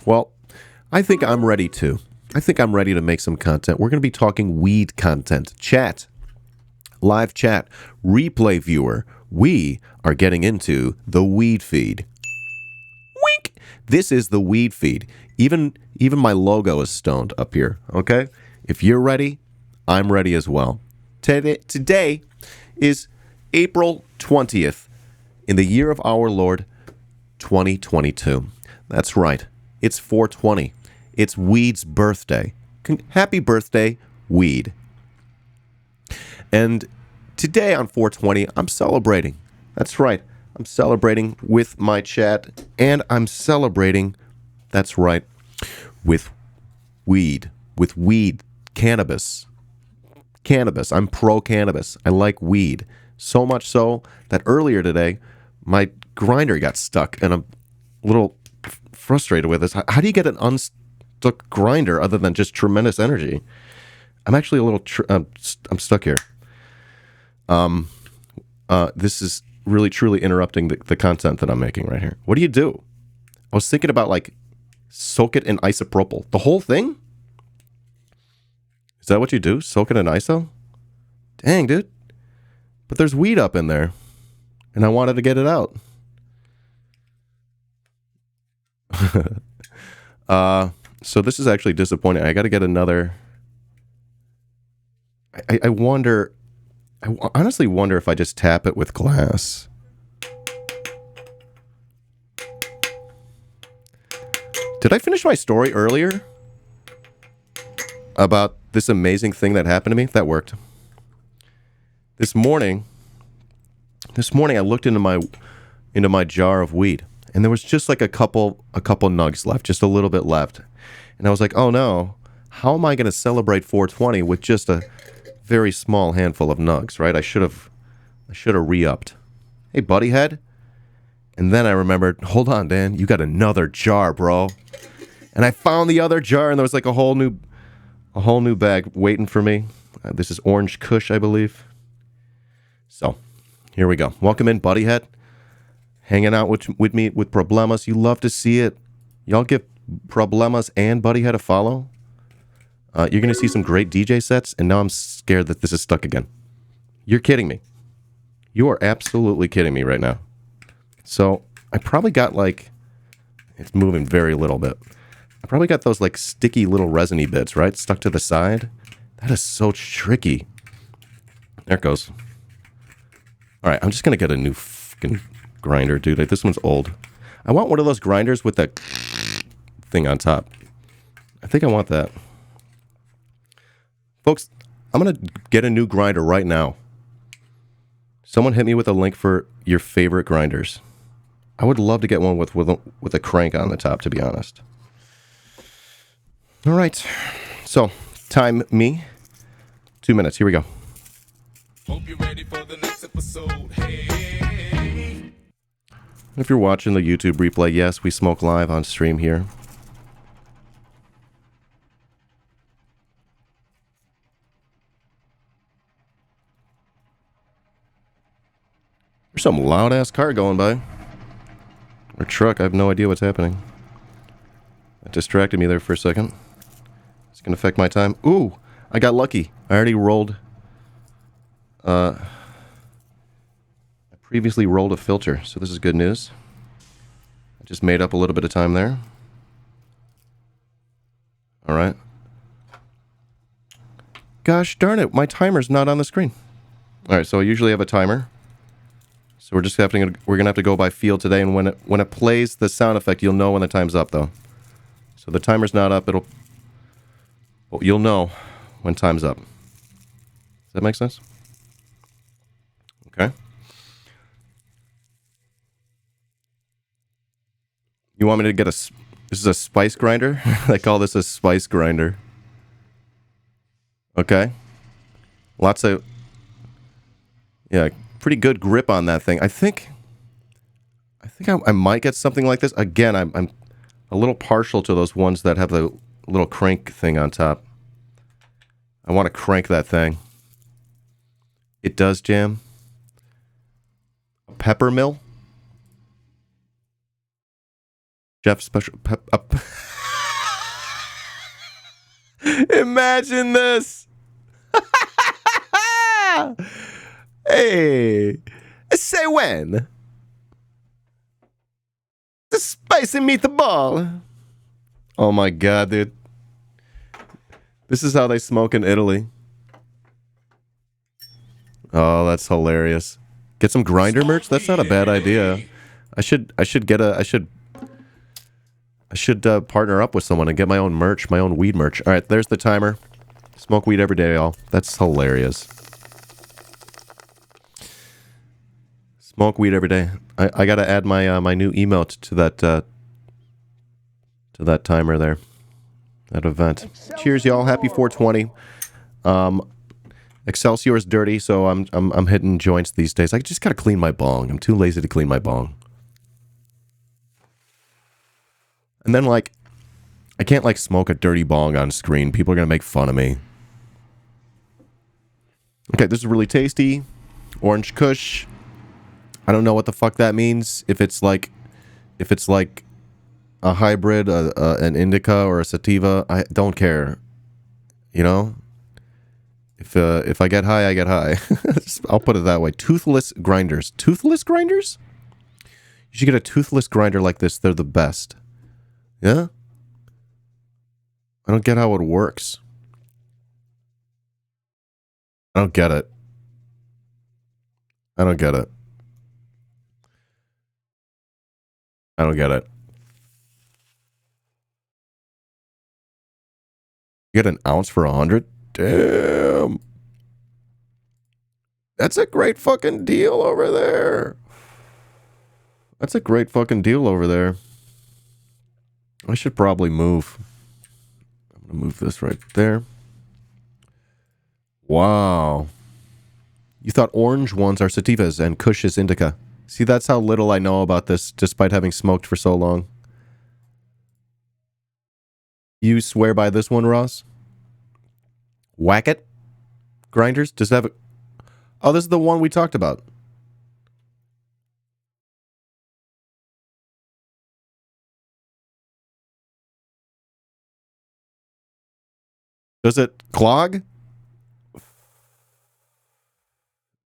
Well, I think I'm ready too. I think I'm ready to make some content. We're going to be talking weed content. Chat, live chat, replay viewer. We are getting into the weed feed. Wink! This is the weed feed. Even my logo is stoned up here, okay? If you're ready, I'm ready as well. Today is April 20th in the year of our Lord 2022. That's right. It's 420. It's weed's birthday. Happy birthday, weed. And today on 420, I'm celebrating. That's right. I'm celebrating with my chat, and I'm celebrating, that's right, with weed. With weed. Cannabis. Cannabis. I'm pro-cannabis. I like weed. So much so that earlier today, my grinder got stuck, and I'm a little frustrated with this. How do you get an unstuck grinder other than just tremendous energy? I'm actually a little... I'm stuck here. This is really, truly interrupting the content that I'm making right here. What do you do? I was thinking about, like, soak it in isopropyl. The whole thing? Is that what you do? Soak it in iso? Dang, dude. But there's weed up in there. And I wanted to get it out. So this is actually disappointing. I got to get another... I wonder... I honestly wonder if I just tap it with glass. Did I finish my story earlier? About this amazing thing that happened to me? That worked. This morning I looked into my jar of weed, and there was just like a couple nugs left, just a little bit left. And I was like, oh no, how am I going to celebrate 420 with just a very small handful of nugs, right? I should have re-upped. Hey, buddy head. And then I remembered, hold on, Dan, you got another jar, bro. And I found the other jar, and there was like a whole new bag waiting for me. This is Orange Kush, I believe. So, here we go. Welcome in, buddy head. Hanging out with me with Problemas. You love to see it. Y'all give Problemas and Buddy Head a follow. You're going to see some great DJ sets, and now I'm scared that this is stuck again. You're kidding me. You are absolutely kidding me right now. So, I probably got like... It's moving very little bit. I probably got those like sticky little resiny bits, right? Stuck to the side. That is so tricky. There it goes. Alright, I'm just going to get a new fucking grinder, dude. Like, this one's old. I want one of those grinders with that thing on top. I think I want that. Folks, I'm going to get a new grinder right now. Someone hit me with a link for your favorite grinders. I would love to get one with a crank on the top, to be honest. All right. So, time me. 2 minutes. Here we go. Hope you're ready for the next episode. Hey. If you're watching the YouTube replay, yes, we smoke live on stream here. There's some loud-ass car going by. Or truck, I have no idea what's happening. That distracted me there for a second. It's going to affect my time. Ooh, I got lucky. I already rolled... I previously rolled a filter, so this is good news. I just made up a little bit of time there. Alright. Gosh darn it, my timer's not on the screen. Alright, so I usually have a timer. So we're gonna have to go by feel today, and when it plays the sound effect, you'll know when the time's up, though. So the timer's not up. You'll know when time's up. Does that make sense? Okay. You want me to get this is a spice grinder? They call this a spice grinder. Okay. Lots of, yeah, pretty good grip on that thing. I think I might get something like this. Again, I'm a little partial to those ones that have the little crank thing on top. I want to crank that thing. It does jam. A pepper mill. Jeff special Imagine this. Hey, say when? The spicy meatball. Oh my god, dude. This is how they smoke in Italy. Oh, that's hilarious. Get some grinder merch? That's not a bad idea. I should partner up with someone and get my own merch, my own weed merch. All right, there's the timer. Smoke weed every day, y'all. That's hilarious. Smoke weed every day. I gotta add my my new email to that timer there. That event. Cheers, y'all. Happy 420. Excelsior's dirty, so I'm hitting joints these days. I just gotta clean my bong. I'm too lazy to clean my bong. And then, like, I can't, like, smoke a dirty bong on screen. People are gonna make fun of me. Okay, this is really tasty. Orange Kush. I don't know what the fuck that means. If it's like a hybrid, an indica or a sativa, I don't care. You know? If I get high, I get high. I'll put it that way. Toothless grinders. Toothless grinders? You should get a toothless grinder like this. They're the best. Yeah? I don't get how it works. I don't get it. I don't get it. I don't get it. You get an ounce for 100? Damn. That's a great fucking deal over there. That's a great fucking deal over there. I should probably move. I'm going to move this right there. Wow. You thought orange ones are sativas and Kush is indica. See, that's how little I know about this, despite having smoked for so long. You swear by this one, Ross? Whack it? Grinders? Does it have a... Oh, this is the one we talked about. Does it clog?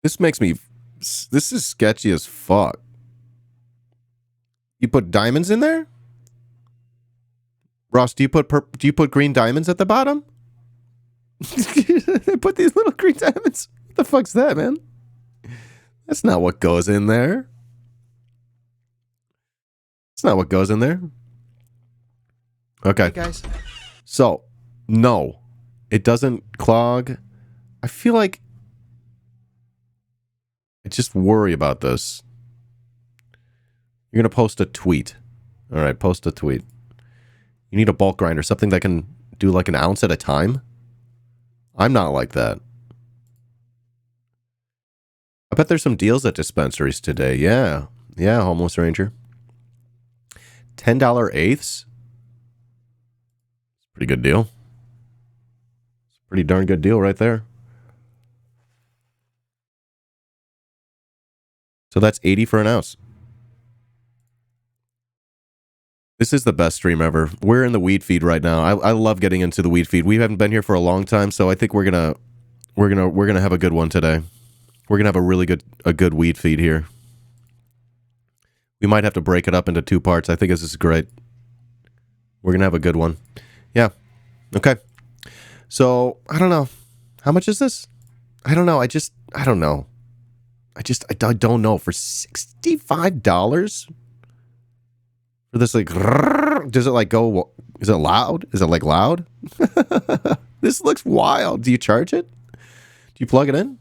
This makes me... This is sketchy as fuck. You put diamonds in there? Ross, do you put green diamonds at the bottom? They put these little green diamonds. What the fuck's that, man? That's not what goes in there. That's not what goes in there. Okay. Hey guys. So, no. It doesn't clog. I feel like I just worry about this. You're going to post a tweet. All right, post a tweet. You need a bulk grinder, something that can do like an ounce at a time. I'm not like that. I bet there's some deals at dispensaries today. Yeah. Yeah, Homeless Ranger. $10 eighths. Pretty good deal. Pretty darn good deal right there. So that's 80 for an ounce. This is the best stream ever. We're in the weed feed right now. I love getting into the weed feed. We haven't been here for a long time, so I think we're gonna have a good one today. We're gonna have a good weed feed here. We might have to break it up into 2 parts. I think this is great. We're gonna have a good one. Yeah. Okay. So I don't know. How much is this? I don't know. I don't know. I don't know. For $65 for this, like, does it like go? Is it loud? Is it like loud? This looks wild. Do you charge it? Do you plug it in?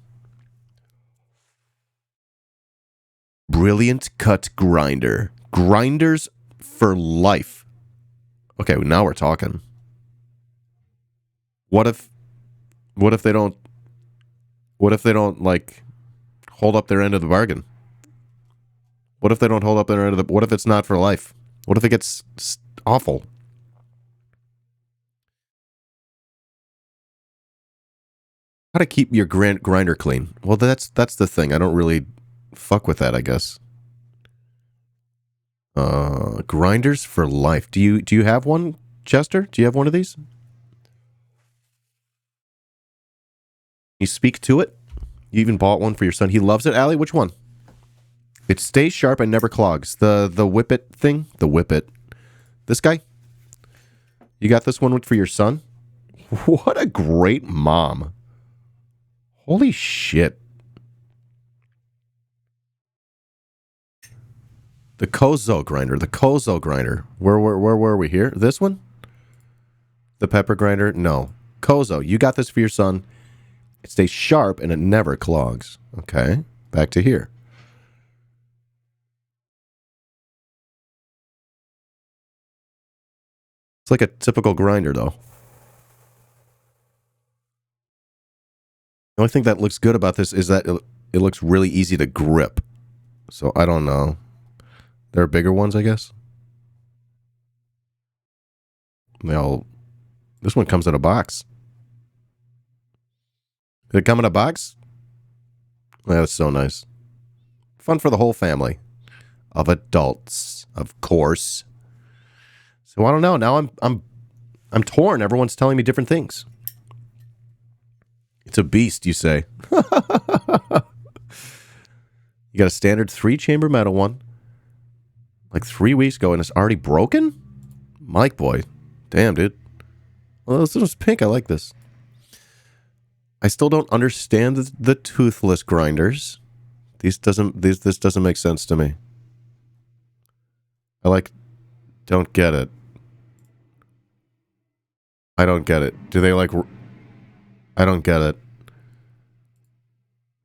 Brilliant cut grinder. Grinders for life. Okay, now we're talking. What if they don't like hold up their end of the bargain? What if they don't hold up their end of the... What if it's not for life? What if it gets awful? How to keep your grinder clean? Well, that's the thing. I don't really fuck with that, I guess. Grinders for life. Do you have one, Chester? Do you have one of these? You speak to it. You even bought one for your son. He loves it. Allie, which one? It stays sharp and never clogs. The whippet thing? The whippet. This guy? You got this one for your son? What a great mom. Holy shit. The Kozo grinder. The Kozo grinder. Where were we here? This one? The pepper grinder? No. Kozo. You got this for your son. It stays sharp and it never clogs. Okay. Back to here. It's like a typical grinder, though. The only thing that looks good about this is that it looks really easy to grip. So, I don't know. There are bigger ones, I guess. This one comes in a box. Did it come in a box? That's so nice. Fun for the whole family. Of adults, of course. So I don't know. Now I'm torn. Everyone's telling me different things. It's a beast, you say. You got a standard 3-chamber metal one. Like 3 weeks ago, and it's already broken? Mike boy. Damn, dude. Well, this is pink. I like this. I still don't understand the toothless grinders. This doesn't make sense to me. Don't get it. I don't get it. Do they like... I don't get it.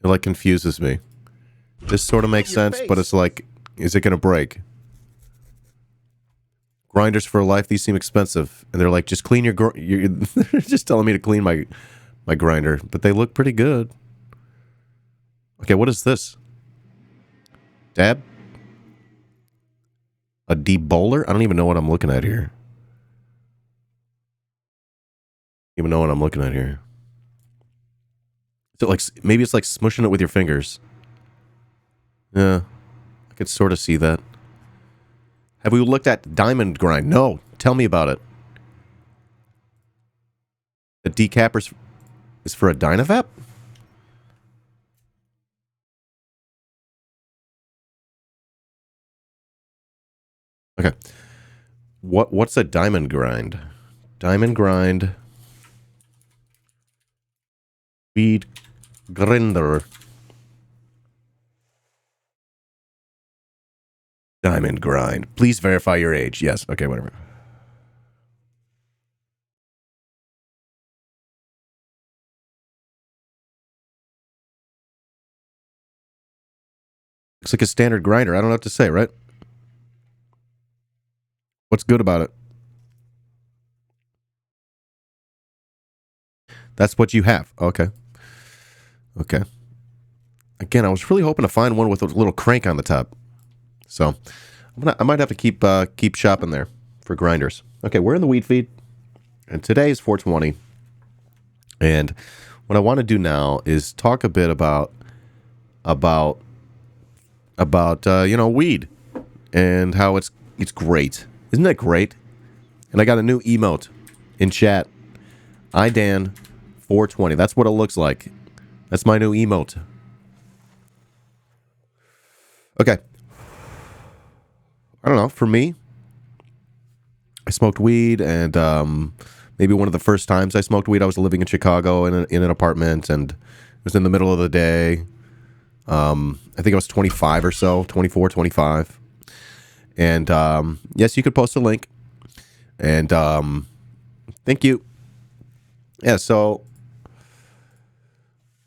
It like confuses me. This sort of makes sense, but it's like, is it going to break? Grinders for life, these seem expensive. And they're like, just clean your... They're just telling me to clean my grinder. But they look pretty good. Okay, what is this? Dab? A debowler? I don't even know what I'm looking at here. Even know what I'm looking at here. Is it like, maybe it's like smushing it with your fingers. Yeah, I could sort of see that. Have we looked at diamond grind? No, tell me about it. The decapper is for a Dynavap? Okay. What's a diamond grind? Diamond grind. Weed grinder. Diamond grind. Please verify your age. Yes. Okay, whatever. Looks like a standard grinder. I don't know what to say, right? What's good about it? That's what you have. Okay. Okay. Again, I was really hoping to find one with a little crank on the top. So, I might have to keep shopping there for grinders. Okay, we're in the weed feed, and today is 420. And what I want to do now is talk a bit about weed and how it's great. Isn't that great? And I got a new emote in chat. iDan420. That's what it looks like. That's my new emote. Okay. I don't know. For me, I smoked weed, and maybe one of the first times I smoked weed, I was living in Chicago in an apartment, and it was in the middle of the day. I think I was 25 or so, 24, 25. And yes, you could post a link. And thank you. Yeah, so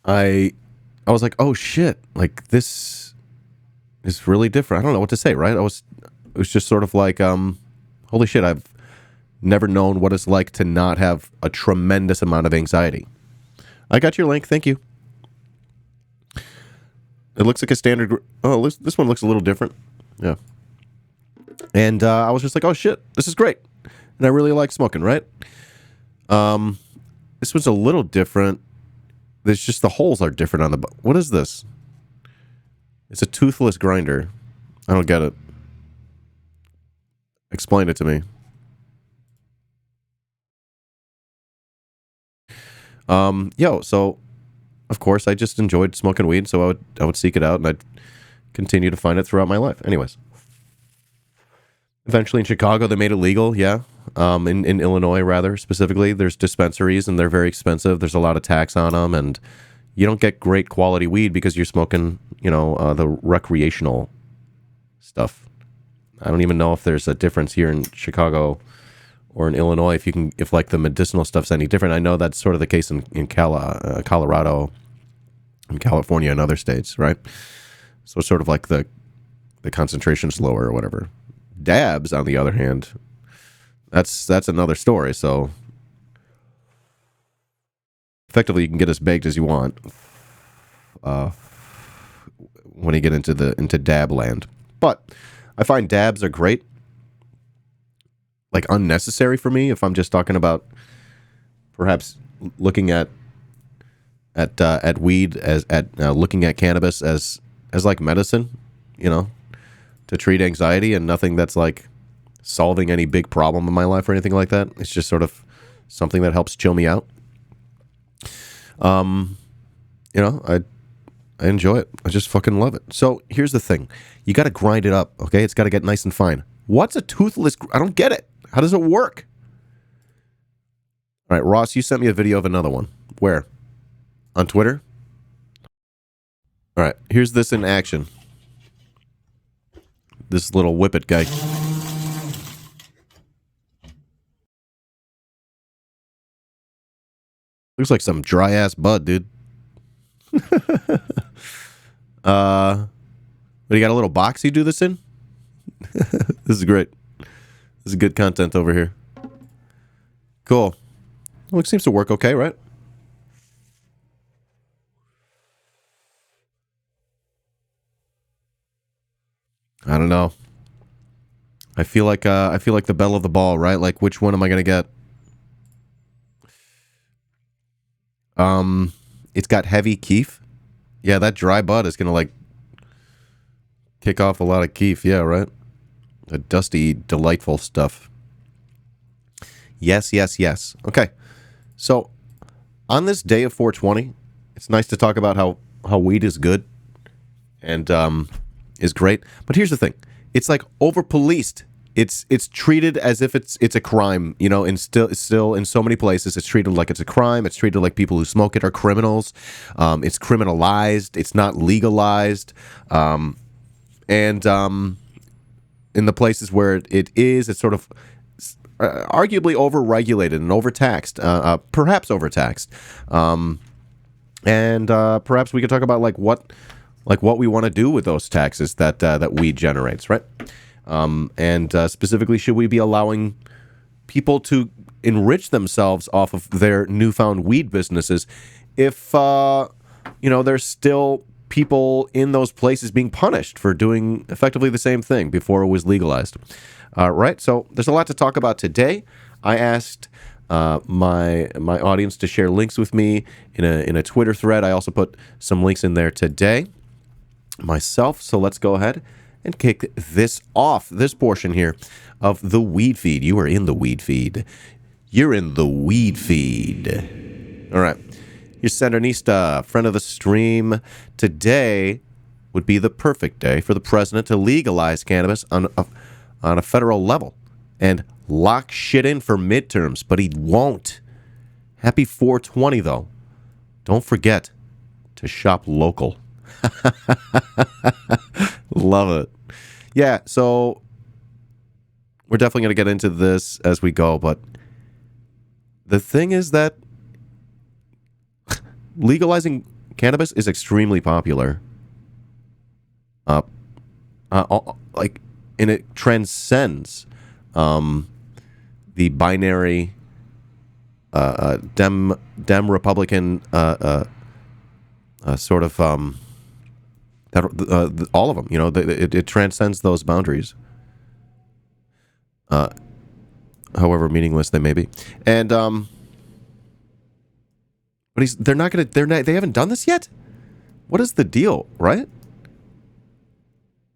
I was like, oh shit, like this is really different. I don't know what to say, right? It was just sort of like, holy shit, I've never known what it's like to not have a tremendous amount of anxiety. I got your link, thank you. It looks like a standard. Oh, this one looks a little different. Yeah. And I was just like, oh shit, this is great. And I really like smoking, right? This one's a little different. There's just the holes are different on the... What is this? It's a toothless grinder. I don't get it. Explain it to me. So of course, I just enjoyed smoking weed, so I would seek it out, and I'd continue to find it throughout my life. Anyways, eventually in Chicago, they made it legal. Yeah, in Illinois, rather specifically, there's dispensaries, and they're very expensive. There's a lot of tax on them, and you don't get great quality weed because you're smoking, the recreational stuff. I don't even know if there's a difference here in Chicago or in Illinois if like the medicinal stuff's any different. I know that's sort of the case in Colorado and California and other states, right? So it's sort of like the concentration's lower or whatever. Dabs, on the other hand, that's another story. So effectively, you can get as baked as you want when you get into dab land. But I find dabs are great, like unnecessary for me if I'm just talking about perhaps looking at weed as looking at cannabis as like medicine, to treat anxiety, and nothing that's like solving any big problem in my life or anything like that. It's just sort of something that helps chill me out. I enjoy it. I just fucking love it. So here's the thing. You got to grind it up, okay? It's got to get nice and fine. What's a toothless... I don't get it. How does it work? All right, Ross, you sent me a video of another one. Where? On Twitter? All right, here's this in action. This little whippet guy. Looks like some dry-ass bud, dude. But you got a little box you do this in? This is great. This is good content over here. Cool. Well, it seems to work okay, right? I don't know. I feel like the belle of the ball, right? Like, which one am I gonna get? It's got heavy keef. Yeah, that dry bud is gonna like kick off a lot of keef. Yeah, right. The dusty, delightful stuff. Yes, yes, yes. Okay. So, on this day of 420, it's nice to talk about how weed is good and is great. But here's the thing. It's like over-policed. It's treated as if it's a crime, and still in so many places it's treated like it's a crime. It's treated like people who smoke it are criminals. It's criminalized. It's not legalized. And in the places where it is, it's sort of arguably overregulated and overtaxed, perhaps overtaxed. And perhaps we could talk about what we want to do with those taxes that weed generates, right? And specifically, should we be allowing people to enrich themselves off of their newfound weed businesses if there's still people in those places being punished for doing effectively the same thing before it was legalized? Right. So there's a lot to talk about today. I asked my audience to share links with me in a Twitter thread. I also put some links in there today myself. So let's go ahead and kick this off, this portion here of the weed feed. You are in the weed feed. You're in the weed feed. All right. Here's Sandinista, friend of the stream. Today would be the perfect day for the president to legalize cannabis on a federal level and lock shit in for midterms, but he won't. Happy 420, though. Don't forget to shop local. Love it. Yeah, so we're definitely going to get into this as we go, but the thing is that legalizing cannabis is extremely popular. And it transcends the binary Dem Republican sort of all of them. It transcends those boundaries, however meaningless they may be. And but they haven't done this yet. What is the deal, right?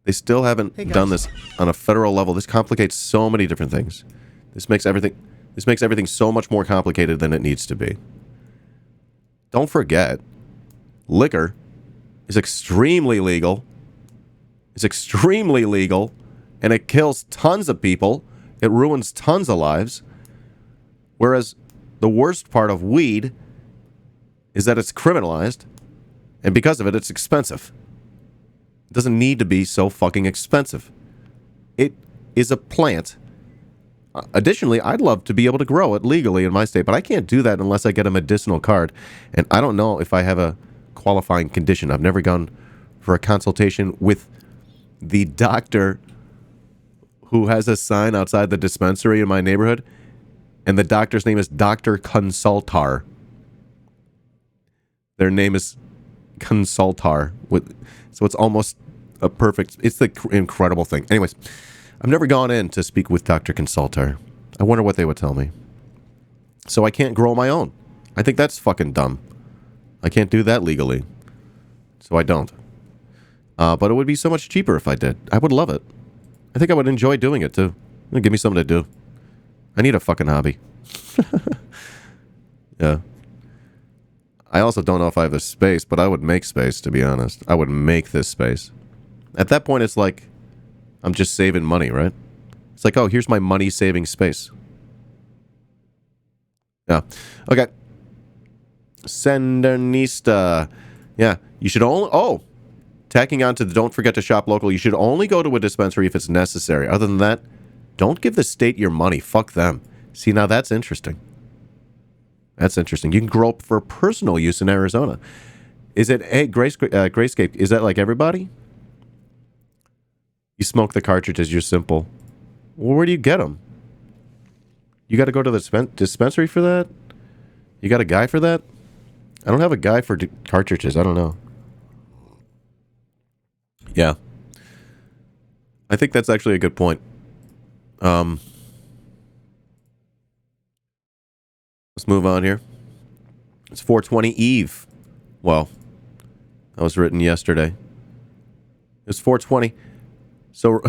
They still haven't done this on a federal level. This complicates so many different things. This makes everything so much more complicated than it needs to be. Don't forget, Liquor is extremely legal. It's extremely legal, and it kills tons of people. It ruins tons of lives. Whereas the worst part of weed is that it's criminalized, and because of it, it's expensive. It doesn't need to be so fucking expensive. It is a plant. Additionally, I'd love to be able to grow it legally in my state, but I can't do that unless I get a medicinal card, and I don't know if I have a qualifying condition. I've never gone for a consultation with the doctor who has a sign outside the dispensary in my neighborhood, and the doctor's name is Dr. Consultar. Their name is Consultar, so it's almost a perfect, it's the incredible thing. Anyways, I've never gone in to speak with Dr. Consultar. I wonder what they would tell me. So I can't grow my own. I think that's fucking dumb. I can't do that legally. So I don't. But it would be so much cheaper if I did. I would love it. I think I would enjoy doing it too. Give me something to do. I need a fucking hobby. Yeah. I also don't know if I have the space, but I would make space, to be honest. I would make this space. At that point, it's like, I'm just saving money, right? It's like, oh, here's my money-saving space. Yeah. Okay. Sandernista. Yeah. You should only... Oh! Tacking on to the don't forget to shop local. You should only go to a dispensary if it's necessary. Other than that, don't give the state your money. Fuck them. See, now that's interesting. That's interesting. You can grow up for personal use in Arizona. Is it... Hey, Grayscape, is that like everybody? You smoke the cartridges, you're simple. Well, where do you get them? You got to go to the dispensary for that? You got a guy for that? I don't have a guy for cartridges. I don't know. Yeah. I think that's actually a good point. Let's move on here. It's 420 Eve. Well, that was written yesterday. It's 420. So,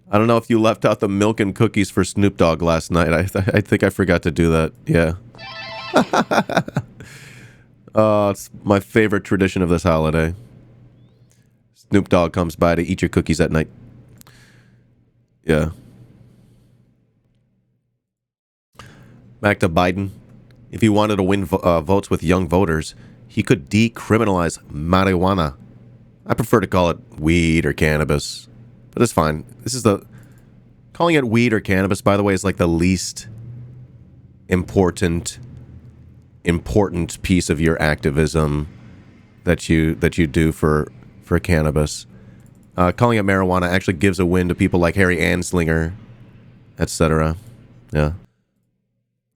I don't know if you left out the milk and cookies for Snoop Dogg last night. I think I forgot to do that. Yeah. It's my favorite tradition of this holiday. Snoop Dogg comes by to eat your cookies at night. Yeah. Back to Biden. If he wanted to win votes with young voters, he could decriminalize marijuana. I prefer to call it weed or cannabis, but it's fine. This is calling it weed or cannabis, by the way, is like the least important piece of your activism that you do for cannabis. Calling it marijuana actually gives a win to people like Harry Anslinger, etc. Yeah.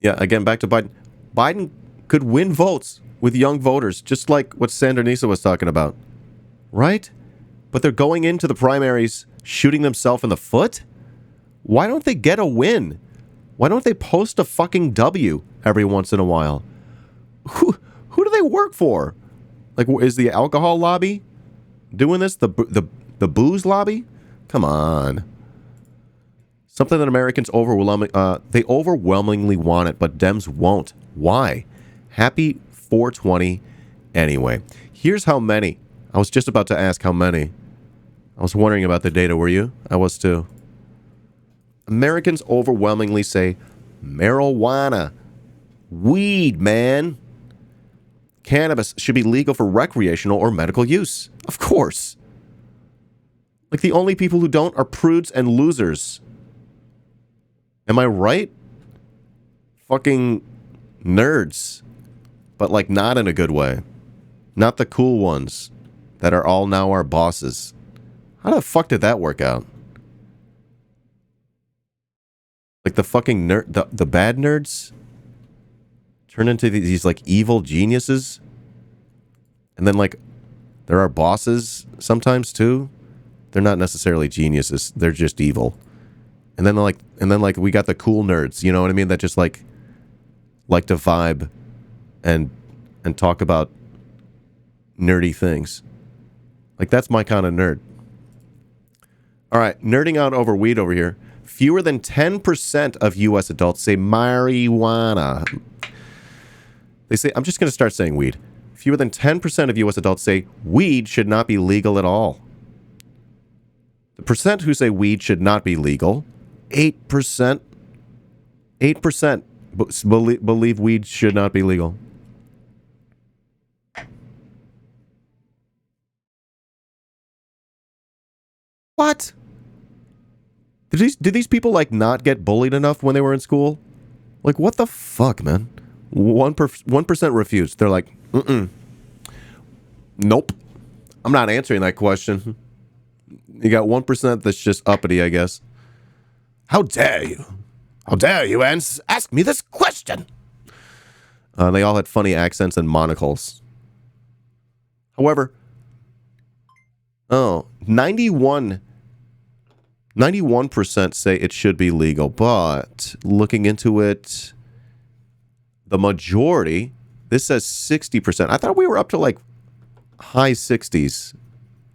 Yeah, again, back to Biden. Biden could win votes with young voters, just like what Sandernisa was talking about. Right? But they're going into the primaries shooting themselves in the foot? Why don't they get a win? Why don't they post a fucking W every once in a while? Who do they work for? Like, is the alcohol lobby doing this? The booze lobby? Come on. Something that Americans they overwhelmingly want it, but Dems won't. Why? Happy 420 anyway. Here's how many. I was just about to ask how many. I was wondering about the data, were you? I was too. Americans overwhelmingly say marijuana. Weed, man. Cannabis should be legal for recreational or medical use. Of course. Like, the only people who don't are prudes and losers. Am I right? Fucking nerds. But, like, not in a good way. Not the cool ones that are all now our bosses. How the fuck did that work out? Like, the fucking the bad nerds turn into these like evil geniuses, and then like there are bosses sometimes too. They're not necessarily geniuses; they're just evil. And then like we got the cool nerds, you know what I mean? That just like to vibe and talk about nerdy things. Like, that's my kind of nerd. All right, nerding out over weed over here. Fewer than 10% of U.S. adults say marijuana. They say, I'm just going to start saying weed. Fewer than 10% of U.S. adults say weed should not be legal at all. The percent who say weed should not be legal, 8%. 8% believe weed should not be legal. What? Did these people, like, not get bullied enough when they were in school? Like, what the fuck, man? 1% refused. They're like, nope. I'm not answering that question. You got 1% that's just uppity, I guess. How dare you? How dare you ask me this question? They all had funny accents and monocles. However, 91% say it should be legal, but looking into it, the majority, this says 60%. I thought we were up to like high 60s.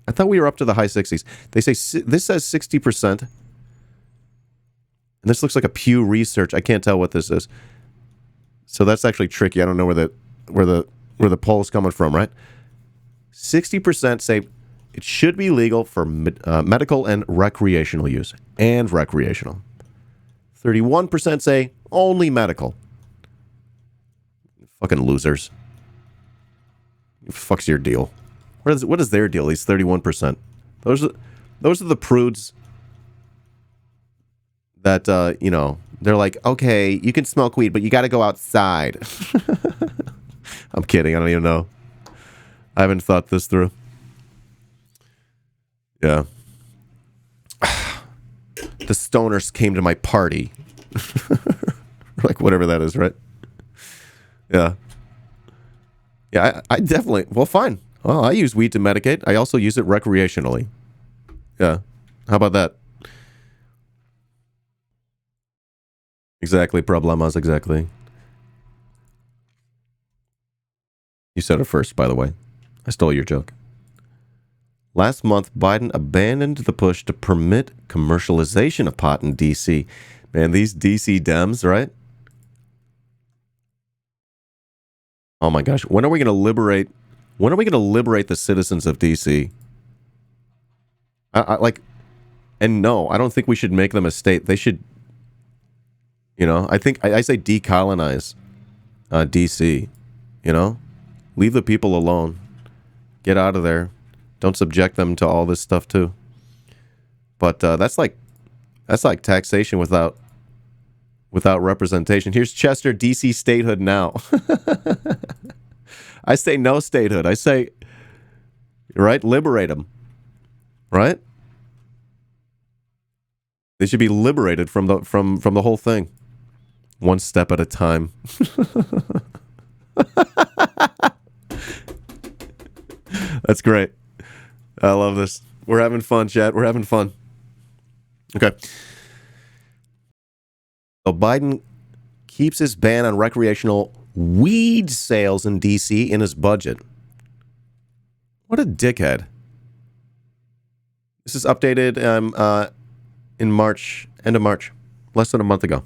I thought we were up to the high 60s. They say this says 60%. And this looks like a Pew Research. I can't tell what this is. So that's actually tricky. I don't know where the poll is coming from, right? 60% say it should be legal for medical and recreational use. And recreational. 31% say only medical. Fucking losers. Fuck's your deal? What is their deal? These 31%. Those are the prudes that they're like, okay, you can smoke weed, but you got to go outside. I'm kidding. I don't even know. I haven't thought this through. Yeah. The stoners came to my party. Like whatever that is, right? Yeah. Yeah, I definitely... Well, fine. Well, I use weed to medicate. I also use it recreationally. Yeah. How about that? Exactly, problemas, exactly. You said it first, by the way. I stole your joke. Last month, Biden abandoned the push to permit commercialization of pot in D.C. Man, these D.C. Dems, right? Oh my gosh, when are we going to liberate the citizens of D.C.? And no, I don't think we should make them a state. They should, I think I say decolonize D.C., Leave the people alone. Get out of there. Don't subject them to all this stuff too. But that's like taxation without representation. Here's Chester, D.C. statehood now. I say no statehood. I say, right, liberate them. Right? They should be liberated from the whole thing. One step at a time. That's great. I love this. We're having fun, chat. We're having fun. Okay. So Biden keeps his ban on recreational weed sales in D.C. in his budget. What a dickhead. This is updated in March, end of March, less than a month ago.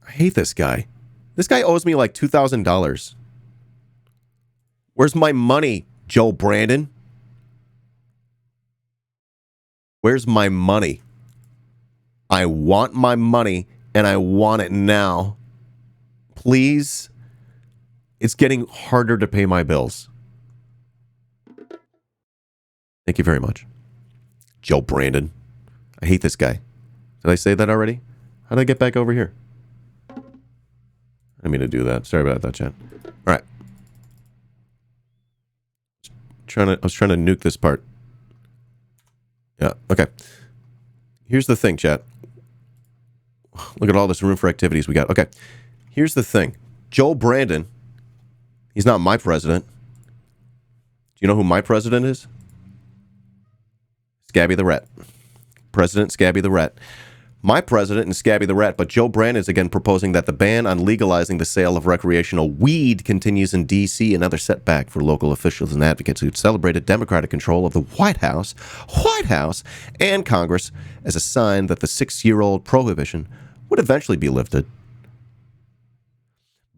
I hate this guy. This guy owes me like $2,000. Where's my money, Joe Brandon? Where's my money? I want my money, and I want it now. Please. It's getting harder to pay my bills. Thank you very much. Joe Brandon. I hate this guy. Did I say that already? How did I get back over here? I didn't mean to do that. Sorry about that, chat. All right. I was trying to nuke this part. Yeah, okay. Here's the thing, chat. Look at all this room for activities we got. Okay. Here's the thing. Joe Brandon, he's not my president. Do you know who my president is? Scabby the Rat. President Scabby the Rat. My president is Scabby the Rat, but Joe Brandon is again proposing that the ban on legalizing the sale of recreational weed continues in D.C., another setback for local officials and advocates who celebrated Democratic control of the White House, and Congress as a sign that the 6-year-old prohibition would eventually be lifted.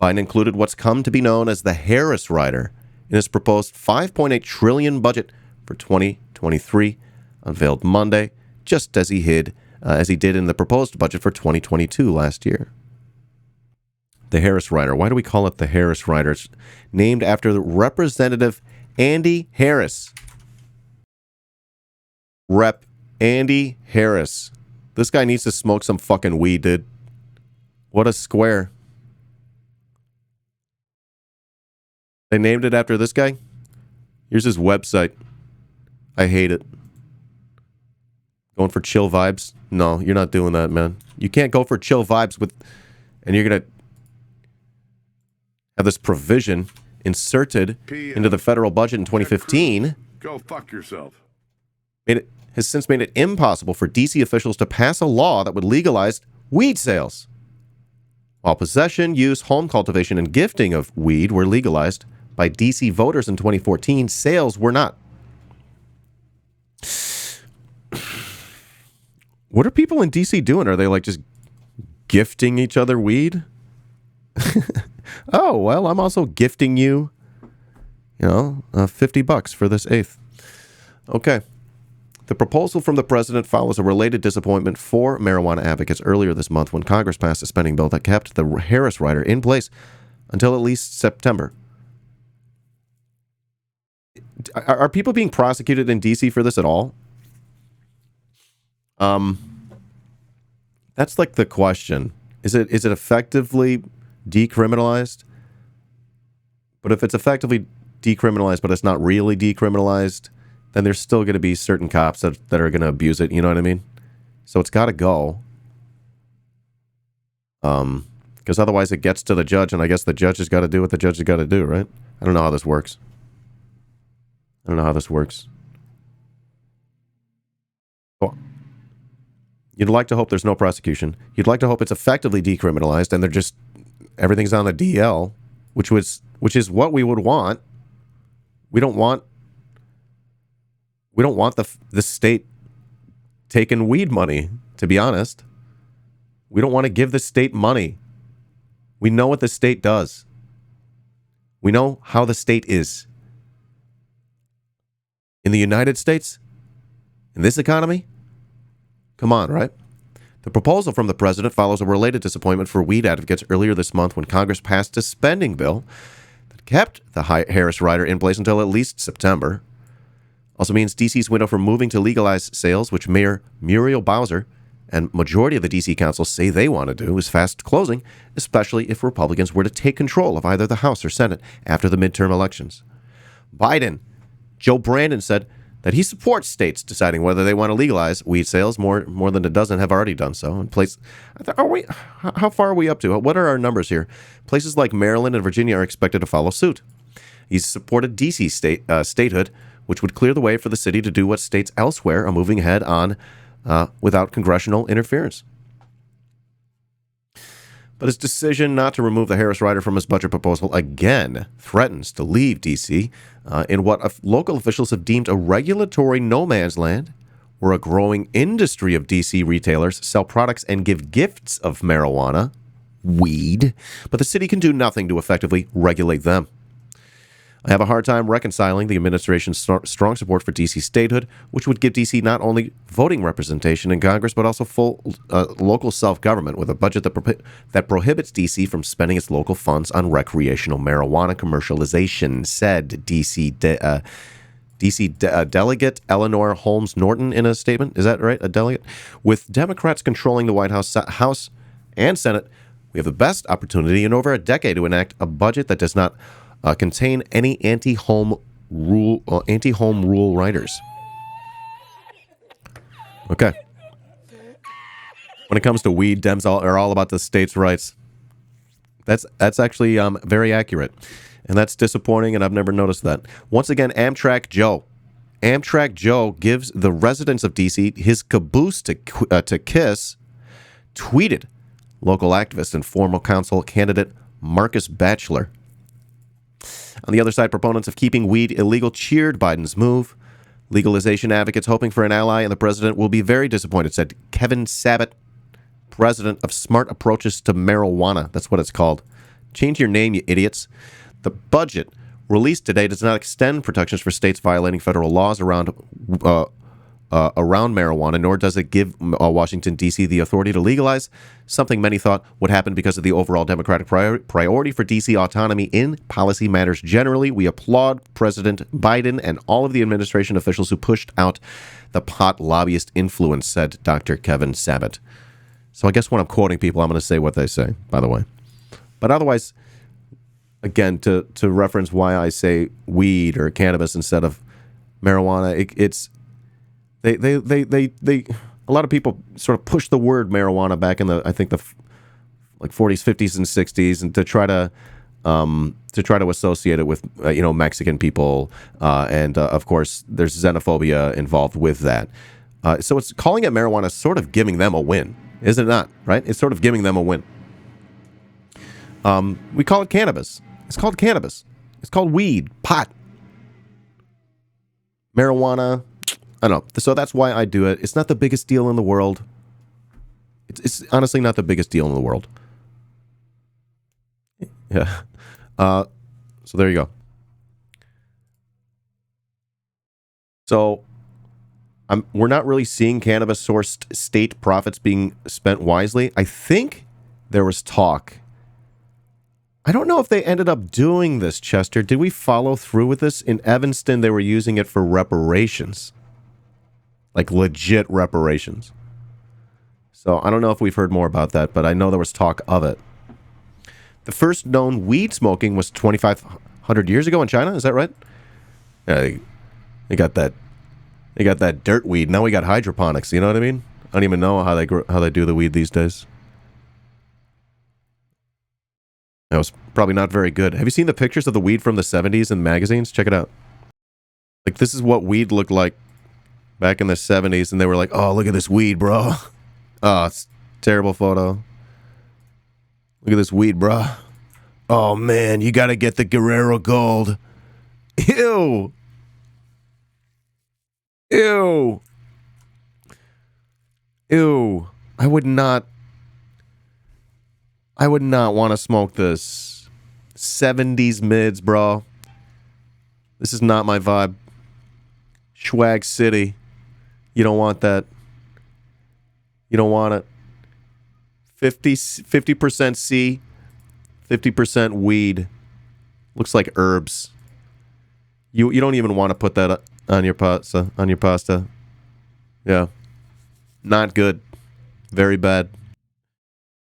Biden included what's come to be known as the Harris Rider in his proposed $5.8 trillion budget for 2023, unveiled Monday, just as he did in the proposed budget for 2022 last year. The Harris Rider. Why do we call it the Harris Rider? It's named after the Representative Andy Harris. Rep. Andy Harris. This guy needs to smoke some fucking weed, dude. What a square. They named it after this guy? Here's his website. I hate it. Going for chill vibes? No, you're not doing that, man. You can't go for chill vibes and you're going to have this provision inserted into the federal budget in 2015. Go fuck yourself. Has since made it impossible for D.C. officials to pass a law that would legalize weed sales. While possession, use, home cultivation, and gifting of weed were legalized by D.C. voters in 2014, sales were not. What are people in D.C. doing? Are they like just gifting each other weed? Oh, well, I'm also gifting you, $50 for this eighth. Okay. The proposal from the president follows a related disappointment for marijuana advocates earlier this month when Congress passed a spending bill that kept the Harris Rider in place until at least September. Are people being prosecuted in D.C. for this at all? That's like the question. Is it effectively decriminalized? But if it's effectively decriminalized, but it's not really decriminalized, then there's still going to be certain cops that are going to abuse it. You know what I mean? So it's got to go. Because otherwise it gets to the judge, and I guess the judge has got to do what the judge has got to do, right? I don't know how this works. Well, you'd like to hope there's no prosecution. You'd like to hope it's effectively decriminalized, and everything's on the DL, which is what we would want. We don't want the state taking weed money, to be honest. We don't want to give the state money. We know what the state does. We know how the state is. In the United States, in this economy, come on, right? The proposal from the president follows a related disappointment for weed advocates earlier this month when Congress passed a spending bill that kept the Harris Rider in place until at least September. Also means D.C.'s window for moving to legalize sales, which Mayor Muriel Bowser and majority of the D.C. council say they want to do, is fast closing, especially if Republicans were to take control of either the House or Senate after the midterm elections. Joe Brandon said that he supports states deciding whether they want to legalize weed sales. More than a dozen have already done so. And how far are we up to? What are our numbers here? Places like Maryland and Virginia are expected to follow suit. He's supported D.C. statehood, which would clear the way for the city to do what states elsewhere are moving ahead on without congressional interference. But his decision not to remove the Harris Rider from his budget proposal again threatens to leave D.C. In what local officials have deemed a regulatory no man's land, where a growing industry of D.C. retailers sell products and give gifts of marijuana, weed, but the city can do nothing to effectively regulate them. I have a hard time reconciling the administration's strong support for D.C. statehood, which would give D.C. not only voting representation in Congress, but also full local self-government with a budget that prohibits D.C. from spending its local funds on recreational marijuana commercialization, said D.C. Delegate Eleanor Holmes Norton in a statement. Is that right? A delegate? With Democrats controlling the White House and Senate, we have the best opportunity in over a decade to enact a budget that does not contain any anti-home rule riders. Okay. When it comes to weed, Dems are all about the states' rights. That's actually very accurate, and that's disappointing. And I've never noticed that. Once again, Amtrak Joe gives the residents of D.C. his caboose to kiss. Tweeted local activist and former council candidate Marcus Batchelor. On the other side, proponents of keeping weed illegal cheered Biden's move. Legalization advocates hoping for an ally in the president will be very disappointed, said Kevin Sabat, president of Smart Approaches to Marijuana. That's what it's called. Change your name, you idiots. The budget released today does not extend protections for states violating federal laws around marijuana, nor does it give Washington, D.C. the authority to legalize, something many thought would happen because of the overall Democratic priority for D.C. autonomy in policy matters generally. We applaud President Biden and all of the administration officials who pushed out the pot lobbyist influence, said Dr. Kevin Sabat. So I guess when I'm quoting people, I'm going to say what they say, by the way. But otherwise, again, to reference why I say weed or cannabis instead of marijuana, it's they a lot of people sort of push the word marijuana back in the 40s, 50s, and 60s, and to try to associate it with Mexican people, and of course there's xenophobia involved with that. So it's calling it marijuana, sort of giving them a win, is it not? Right? It's sort of giving them a win. We call it cannabis. It's called cannabis. It's called weed, pot, marijuana. I don't know. So that's why I do it. It's not the biggest deal in the world. It's honestly not the biggest deal in the world. Yeah. So there you go. So we're not really seeing cannabis-sourced state profits being spent wisely. I think there was talk. I don't know if they ended up doing this, Chester. Did we follow through with this? In Evanston, they were using it for reparations. Like legit reparations. So I don't know if we've heard more about that, but I know there was talk of it. The first known weed smoking was 2,500 years ago in China. Is that right? Yeah, they got that. They got that dirt weed. Now we got hydroponics. You know what I mean? I don't even know how they do the weed these days. That was probably not very good. Have you seen the pictures of the weed from the 70s in magazines? Check it out. Like, this is what weed looked like back in the 70s, and they were like, oh, look at this weed, bro. Oh, it's a terrible photo. Look at this weed, bro. Oh, man, you got to get the Guerrero Gold. Ew. Ew. Ew. I would not want to smoke this. 70s mids, bro. This is not my vibe. Swag City. You don't want that. You don't want it. 50% C, 50% weed. Looks like herbs. You don't even want to put that on your pasta. Yeah. Not good. Very bad.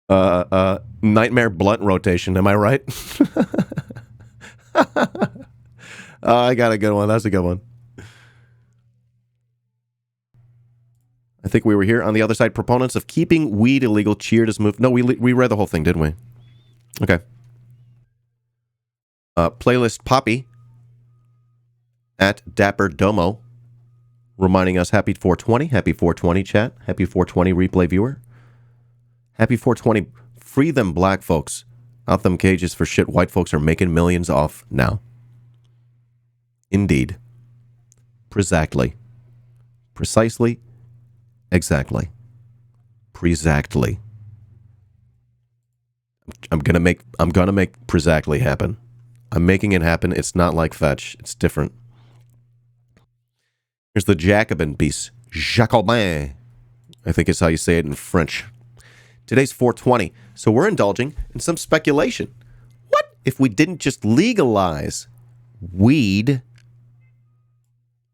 Nightmare blunt rotation. Am I right? I got a good one. That's a good one. I think we were here on the other side. Proponents of keeping weed illegal cheered as move. No, we read the whole thing, didn't we? Okay. Playlist Poppy at Dapper Domo reminding us happy 420. Happy 420 chat. Happy 420 replay viewer. Happy 420. Free them black folks out them cages for shit white folks are making millions off now. Indeed. Precisely. Precisely. Exactly. Precisely. I'm gonna make precisely happen. I'm making it happen. It's not like fetch. It's different. Here's the Jacobin piece. Jacobin. I think is how you say it in French. Today's 420, so we're indulging in some speculation. What if we didn't just legalize weed,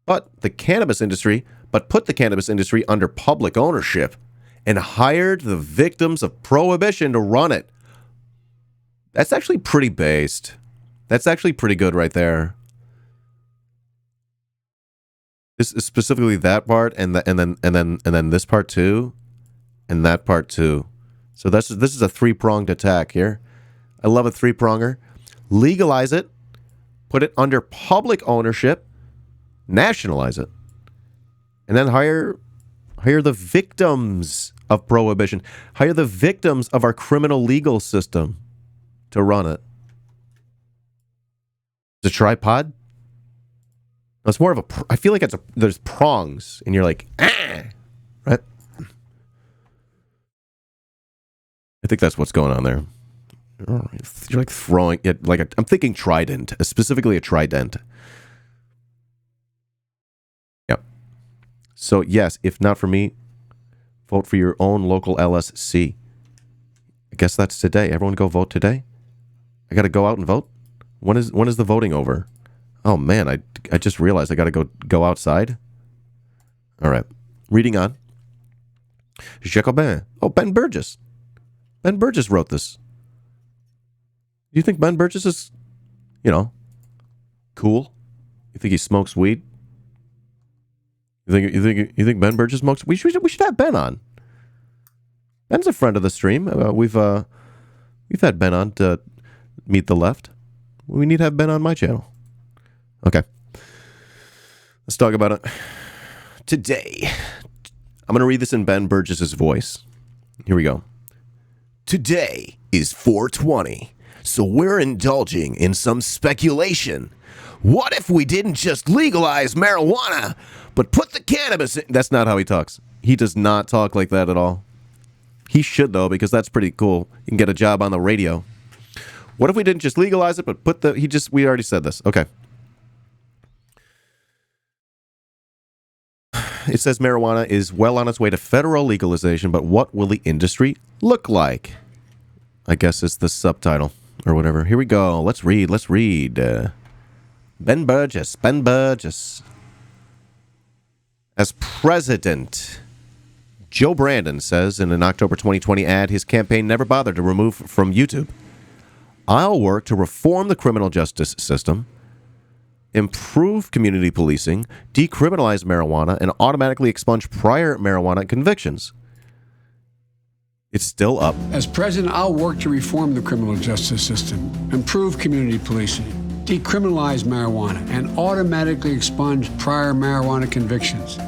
but put the cannabis industry under public ownership and hired the victims of prohibition to run it? That's actually pretty based. That's actually pretty good right there. This is specifically that part, and then this part too, and that part too. So this is a three-pronged attack here. I love a three-pronger. Legalize it, put it under public ownership, nationalize it, and then hire the victims of prohibition. Hire the victims of our criminal legal system to run it. It's a tripod? No, it's more of a... I feel like there's prongs, and you're like, ah! Right? I think that's what's going on there. You're like throwing it like I'm thinking trident, specifically a trident. Yeah. So yes, if not for me, vote for your own local LSC. I guess that's today. Everyone go vote today. I got to go out and vote. When is the voting over? Oh man, I just realized I got to go outside. All right, reading on. Jacobin. Oh, Ben Burgess. Ben Burgess wrote this. Do you think Ben Burgess is, cool? You think he smokes weed? You think Ben Burgess smokes? We should have Ben on. Ben's a friend of the stream. We've had Ben on to meet the left. We need to have Ben on my channel. Okay, let's talk about it today. I'm going to read this in Ben Burgess's voice. Here we go. Today is 420, so we're indulging in some speculation. What if we didn't just legalize marijuana, but put the cannabis in? That's not how he talks. He does not talk like that at all. He should, though, because that's pretty cool. You can get a job on the radio. What if we didn't just legalize it, but put the... We already said this. Okay. It says marijuana is well on its way to federal legalization, but what will the industry look like? I guess it's the subtitle or whatever. Here we go. Let's read. Ben Burgess. As president, Joe Brandon says in an October 2020 ad, his campaign never bothered to remove from YouTube. I'll work to reform the criminal justice system, improve community policing, decriminalize marijuana, and automatically expunge prior marijuana convictions. It's still up. As president, I'll work to reform the criminal justice system, improve community policing, decriminalize marijuana, and automatically expunge prior marijuana convictions.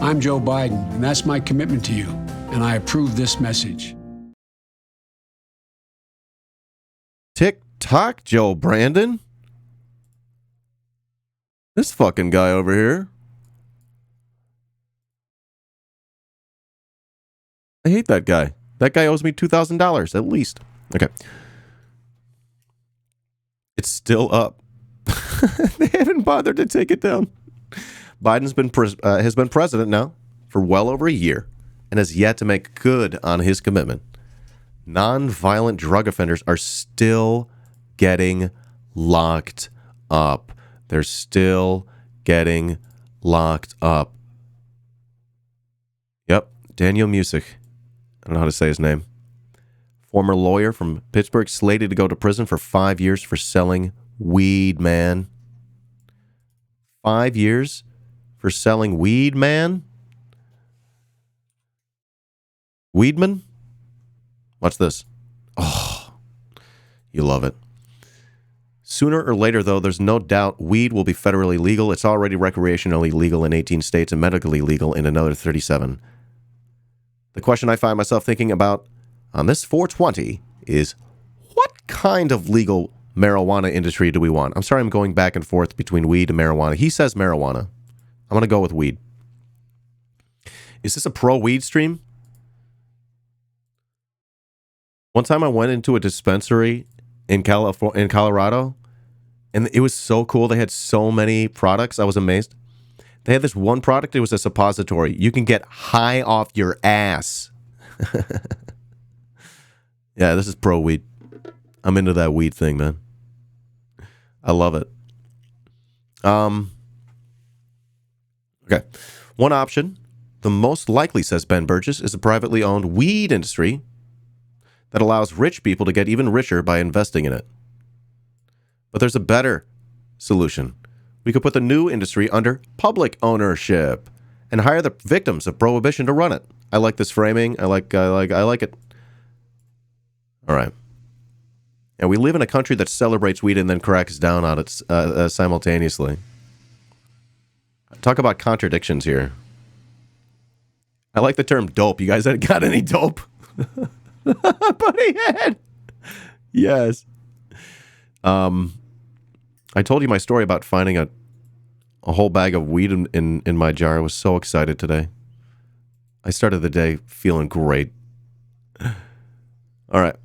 I'm Joe Biden, and that's my commitment to you, and I approve this message. Tick-tock, Joe Brandon. This fucking guy over here. I hate that guy. That guy owes me $2,000 at least. Okay. It's still up. They haven't bothered to take it down. Biden's has been president now for well over a year and has yet to make good on his commitment. Non-violent drug offenders are still getting locked up. They're still getting locked up. Yep, Daniel Music. I don't know how to say his name. Former lawyer from Pittsburgh, slated to go to prison for 5 years for selling weed, man. 5 years for selling weed, man? Weedman? Watch this. Oh, you love it. Sooner or later, though, there's no doubt weed will be federally legal. It's already recreationally legal in 18 states and medically legal in another 37. The question I find myself thinking about on this 420 is, what kind of legal marijuana industry do we want? I'm sorry I'm going back and forth between weed and marijuana. He says marijuana. I'm going to go with weed. Is this a pro-weed stream? One time I went into a dispensary in Colorado, and it was so cool. They had so many products. I was amazed. They had this one product. It was a suppository. You can get high off your ass. Yeah, this is pro-weed. I'm into that weed thing, man. I love it. Okay. One option, the most likely, says Ben Burgess, is a privately owned weed industry that allows rich people to get even richer by investing in it. But there's a better solution. We could put the new industry under public ownership and hire the victims of prohibition to run it. I like this framing. I like it. All right. And we live in a country that celebrates weed and then cracks down on it simultaneously. Talk about contradictions here. I like the term dope. You guys got any dope? Buddy head. Yes. I told you my story about finding a whole bag of weed in my jar. I was so excited today. I started the day feeling great. All right.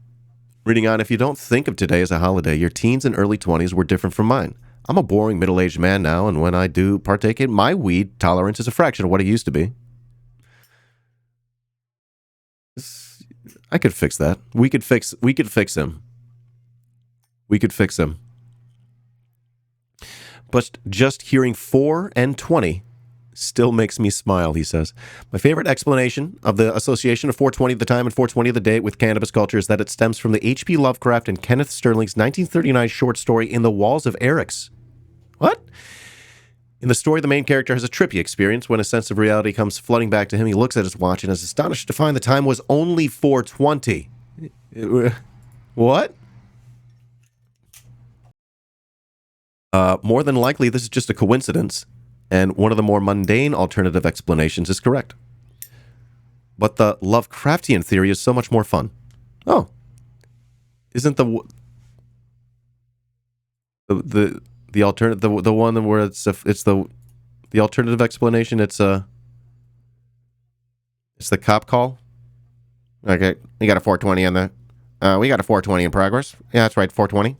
Reading on, if you don't think of today as a holiday, your teens and early 20s were different from mine. I'm a boring middle-aged man now, and when I do partake in my weed tolerance is a fraction of what it used to be. I could fix that. We could fix him. We could fix him. But just hearing 4 and 20 still makes me smile, he says. My favorite explanation of the association of 420 of the time and 420 of the date with cannabis culture is that it stems from the H.P. Lovecraft and Kenneth Sterling's 1939 short story In the Walls of Eryx. What? In the story, the main character has a trippy experience. When a sense of reality comes flooding back to him, he looks at his watch and is astonished to find the time was only 4:20. What? More than likely, this is just a coincidence, and one of the more mundane alternative explanations is correct. But the Lovecraftian theory is so much more fun. Oh. Isn't the alternative the one where it's the alternative explanation? It's the cop call. Okay, you got a 420 on the. We got a 420 in progress. Yeah, that's right, 420.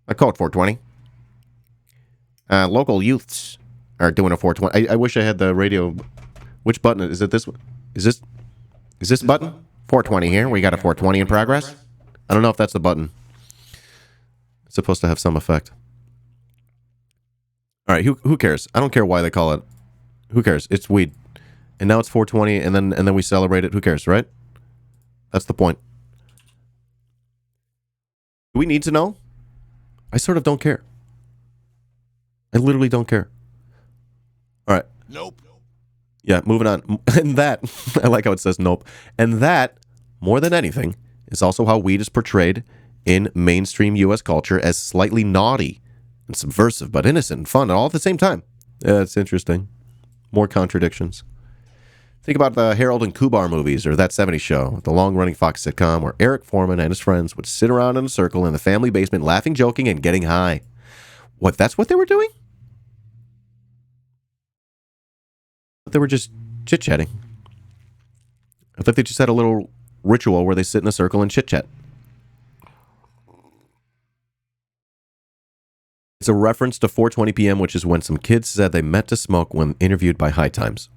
I code 420. Local youths are doing a 420. I wish I had the radio. Which button is it? This one? Is this button? 420 here. We got a 420 in progress. I don't know if that's the button. It's supposed to have some effect. All right, who cares? I don't care why they call it. Who cares? It's weed, and now it's 420, and then we celebrate it. Who cares, right? That's the point. Do we need to know? I sort of don't care. I literally don't care. All right. Nope. Yeah, moving on. And that, I like how it says nope. And that, more than anything, is also how weed is portrayed in mainstream U.S. culture as slightly naughty and subversive, but innocent and fun, all at the same time. Yeah, it's interesting. More contradictions. Think about the Harold and Kumar movies or That 70s Show, the long-running Fox sitcom where Eric Foreman and his friends would sit around in a circle in the family basement laughing, joking, and getting high. What, that's what they were doing? They were just chit-chatting. I thought they just had a little ritual where they sit in a circle and chit-chat. It's a reference to 4:20 p.m., which is when some kids said they met to smoke when interviewed by High Times.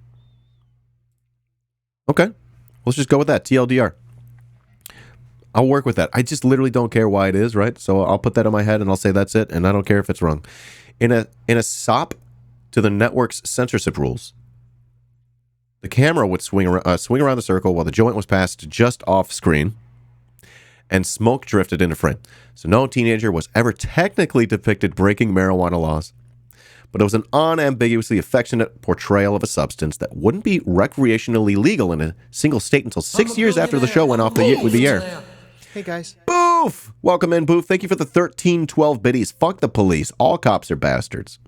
Okay, let's just go with that. TLDR. I'll work with that. I just literally don't care why it is, right? So I'll put that in my head and I'll say that's it, and I don't care if it's wrong. In a sop to the network's censorship rules, the camera would swing around the circle while the joint was passed just off screen, and smoke drifted into frame. So no teenager was ever technically depicted breaking marijuana laws, but it was an unambiguously affectionate portrayal of a substance that wouldn't be recreationally legal in a single state until 6 years after the show went off the air. Hey, guys. Boof! Welcome in, Boof. Thank you for the 1312 biddies. Fuck the police. All cops are bastards.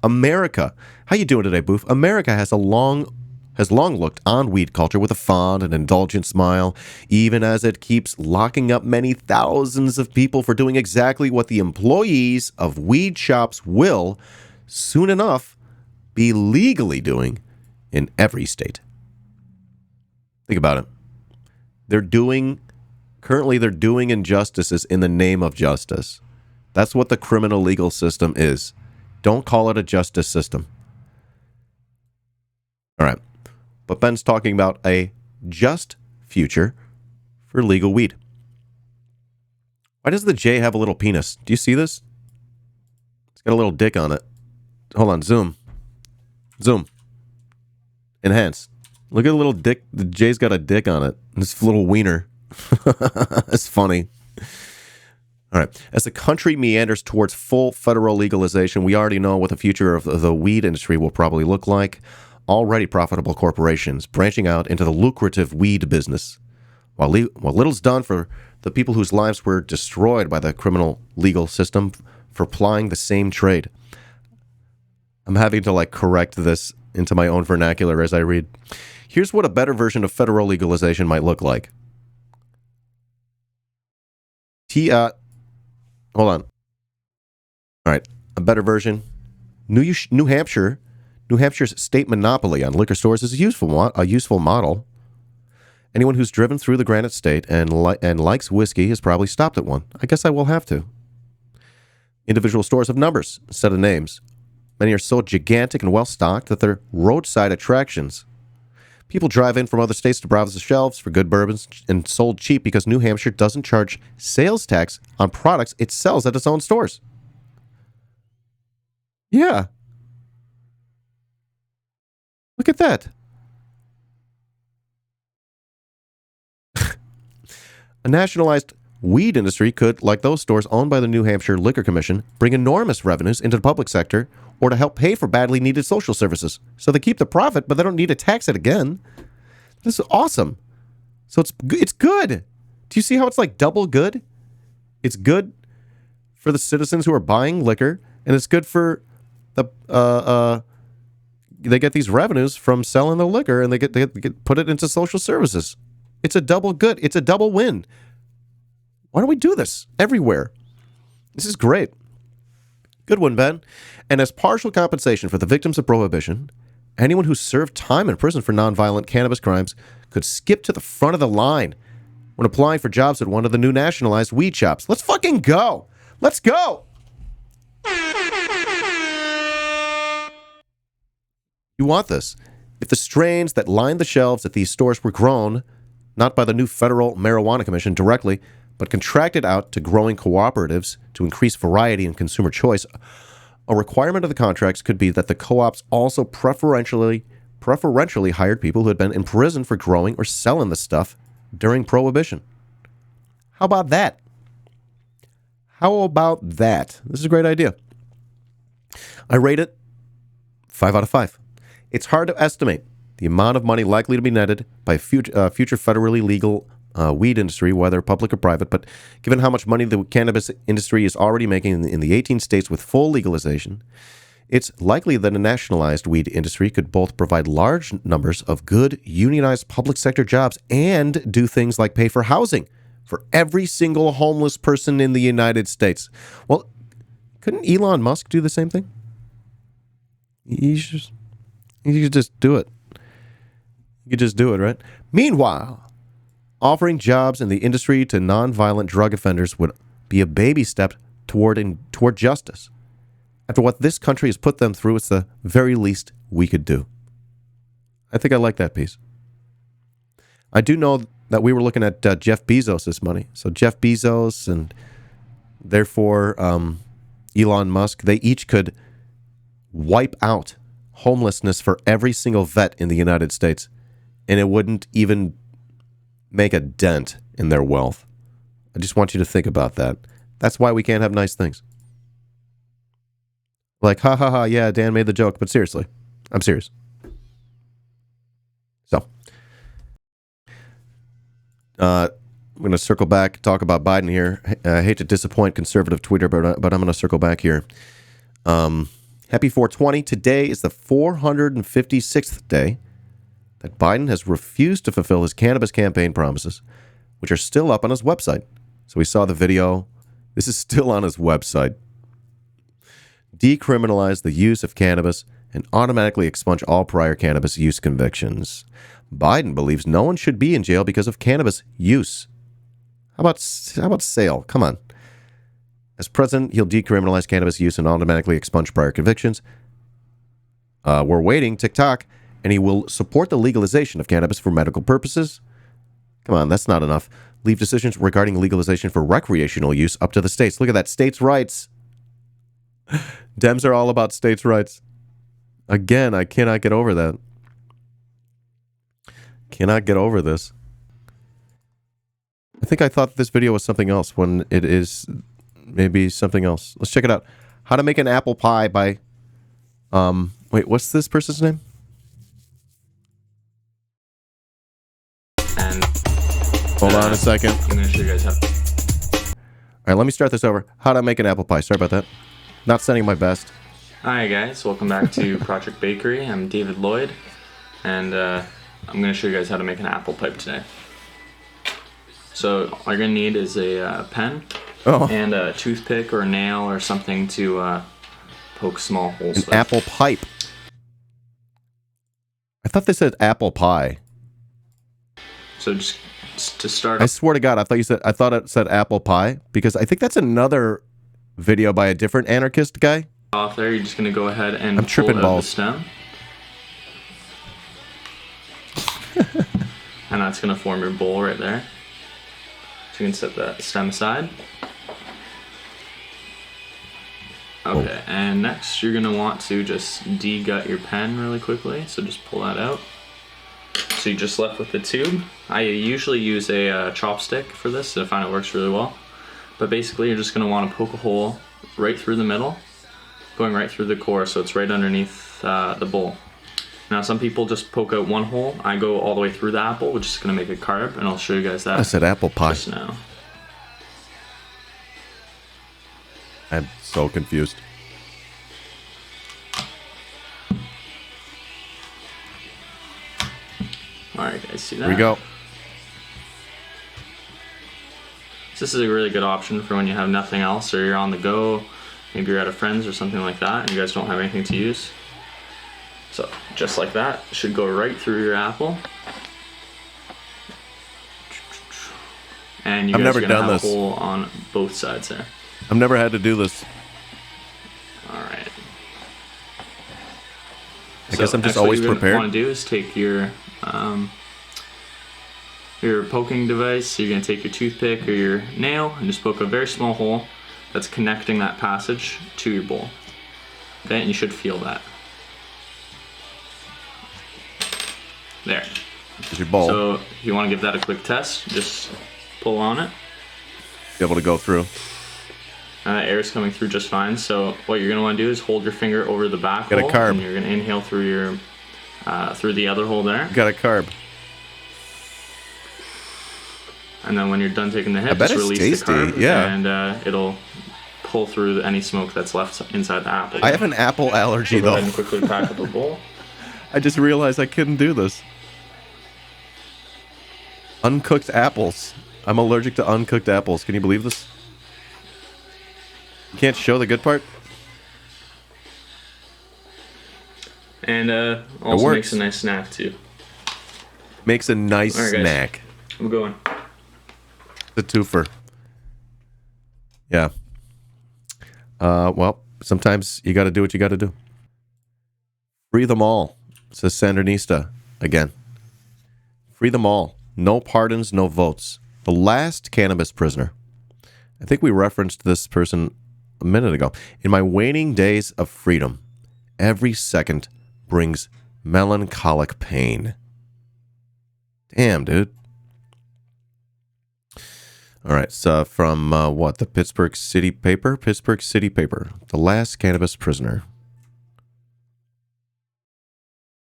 America. How you doing today, Boof? America has long looked on weed culture with a fond and indulgent smile, even as it keeps locking up many thousands of people for doing exactly what the employees of weed shops will, soon enough, be legally doing in every state. Think about it. They're doing injustices in the name of justice. That's what the criminal legal system is. Don't call it a justice system. All right. But Ben's talking about a just future for legal weed. Why does the J have a little penis? Do you see this? It's got a little dick on it. Hold on, zoom. Zoom. Enhance. Look at the little dick. The J's got a dick on it. This little wiener. It's funny. All right. As the country meanders towards full federal legalization, we already know what the future of the weed industry will probably look like. Already profitable corporations branching out into the lucrative weed business. While little's done for the people whose lives were destroyed by the criminal legal system for plying the same trade. I'm having to correct this into my own vernacular as I read. Here's what a better version of federal legalization might look like. Hold on. All right, a better version. New Hampshire's state monopoly on liquor stores is a useful model. Anyone who's driven through the Granite State and likes whiskey has probably stopped at one. I guess I will have to. Individual stores have numbers instead of names. Many are so gigantic and well-stocked that they're roadside attractions. People drive in from other states to browse the shelves for good bourbons and sold cheap because New Hampshire doesn't charge sales tax on products it sells at its own stores. Yeah. Look at that. A nationalized weed industry could, like those stores owned by the New Hampshire Liquor Commission, bring enormous revenues into the public sector or to help pay for badly needed social services. So they keep the profit, but they don't need to tax it again. This is awesome. So it's good. Do you see how it's like double good? It's good for the citizens who are buying liquor, and it's good for the they get these revenues from selling the liquor, and they get put it into social services. It's a double good. It's a double win. Why don't we do this everywhere? This is great. Good one, Ben. And as partial compensation for the victims of prohibition, anyone who served time in prison for nonviolent cannabis crimes could skip to the front of the line when applying for jobs at one of the new nationalized weed shops. Let's fucking go. Let's go. You want this. If the strains that lined the shelves at these stores were grown, not by the new Federal Marijuana Commission directly, but contracted out to growing cooperatives to increase variety and consumer choice, a requirement of the contracts could be that the co-ops also preferentially hired people who had been in prison for growing or selling the stuff during Prohibition. How about that? How about that? This is a great idea. I rate it 5 out of 5. It's hard to estimate the amount of money likely to be netted by future federally legal weed industry, whether public or private, but given how much money the cannabis industry is already making in the 18 states with full legalization, it's likely that a nationalized weed industry could both provide large numbers of good unionized public sector jobs and do things like pay for housing for every single homeless person in the United States. Well, couldn't Elon Musk do the same thing? He could just do it. You could just do it, right? Meanwhile, offering jobs in the industry to nonviolent drug offenders would be a baby step toward justice. After what this country has put them through, it's the very least we could do. I think I like that piece. I do know that we were looking at Jeff Bezos' money. So Jeff Bezos and therefore Elon Musk, they each could wipe out homelessness for every single vet in the United States, and it wouldn't even make a dent in their wealth. I just want you to think about that. That's why we can't have nice things. Like, ha ha ha, yeah, Dan made the joke, but seriously, I'm serious. So, I'm going to circle back, talk about Biden here. I hate to disappoint conservative Twitter, but I'm going to circle back here. Happy 420. Today is the 456th day that Biden has refused to fulfill his cannabis campaign promises, which are still up on his website. So we saw the video. This is still on his website. Decriminalize the use of cannabis and automatically expunge all prior cannabis use convictions. Biden believes no one should be in jail because of cannabis use. How about sale? Come on. As president, he'll decriminalize cannabis use and automatically expunge prior convictions. We're waiting, TikTok, and he will support the legalization of cannabis for medical purposes. Come on, that's not enough. Leave decisions regarding legalization for recreational use up to the states. Look at that, states' rights. Dems are all about states' rights. Again, I cannot get over that. Cannot get over this. I think I thought this video was something else when it is maybe something else. Let's check it out. How to make an apple pie by... wait, what's this person's name? And hold on a second. I'm going to show you guys how. All right, let me start this over. How to make an apple pie. Sorry about that. Not sending my best. Hi guys, welcome back to Project Bakery. I'm David Lloyd, and I'm going to show you guys how to make an apple pipe today. So all you're going to need is a pen and a toothpick or a nail or something to poke small holes with. An apple pipe. I thought they said apple pie. So just to start. I swear to God, I thought it said apple pie, because I think that's another video by a different anarchist guy. Off there, you're just going to go ahead and I'm tripping pull out balls. the stem. And that's going to form your bowl right there. So you can set that stem aside. Okay, and next you're going to want to just de-gut your pen really quickly. So just pull that out. So you're just left with the tube. I usually use a chopstick for this. I find it works really well. But basically you're just going to want to poke a hole right through the middle, going right through the core, so it's right underneath the bowl. Now some people just poke out one hole. I go all the way through the apple, which is going to make a carb, and I'll show you guys that. I said apple pie. Just now. I'm so confused. Alright guys, see that? Here we go. So this is a really good option for when you have nothing else, or you're on the go, maybe you're at a friend's or something like that, and you guys don't have anything to use. So just like that, it should go right through your apple. And you guys are going to have a hole on both sides there. I've never had to do this. Alright. I guess I'm just always prepared. What you want to do is take your poking device. You're going to take your toothpick or your nail and just poke a very small hole that's connecting that passage to your bowl. Okay, and you should feel that. There. There's your bowl. So if you want to give that a quick test, just pull on it. Be able to go through. Air is coming through just fine. So what you're going to want to do is hold your finger over the back Got hole, a carb. and you're going to inhale through your through the other hole there. Got a carb. And then when you're done taking the hit, I bet just it's release tasty, the carb, yeah. and it'll pull through any smoke that's left inside the apple. I have an apple allergy, Go though. ahead and quickly pack up a bowl. I just realized I couldn't do this. Uncooked apples. I'm allergic to uncooked apples. Can you believe this? You can't show the good part? And also makes a nice snack, too. Makes a nice snack. I'm going. The twofer. Yeah. Well, sometimes you got to do what you got to do. Free them all, says Sandinista again. Free them all. No pardons, no votes. The last cannabis prisoner. I think we referenced this person a minute ago. In my waning days of freedom, every second brings melancholic pain. Damn, dude. All right, so from what? The Pittsburgh City Paper? Pittsburgh City Paper. The Last Cannabis Prisoner.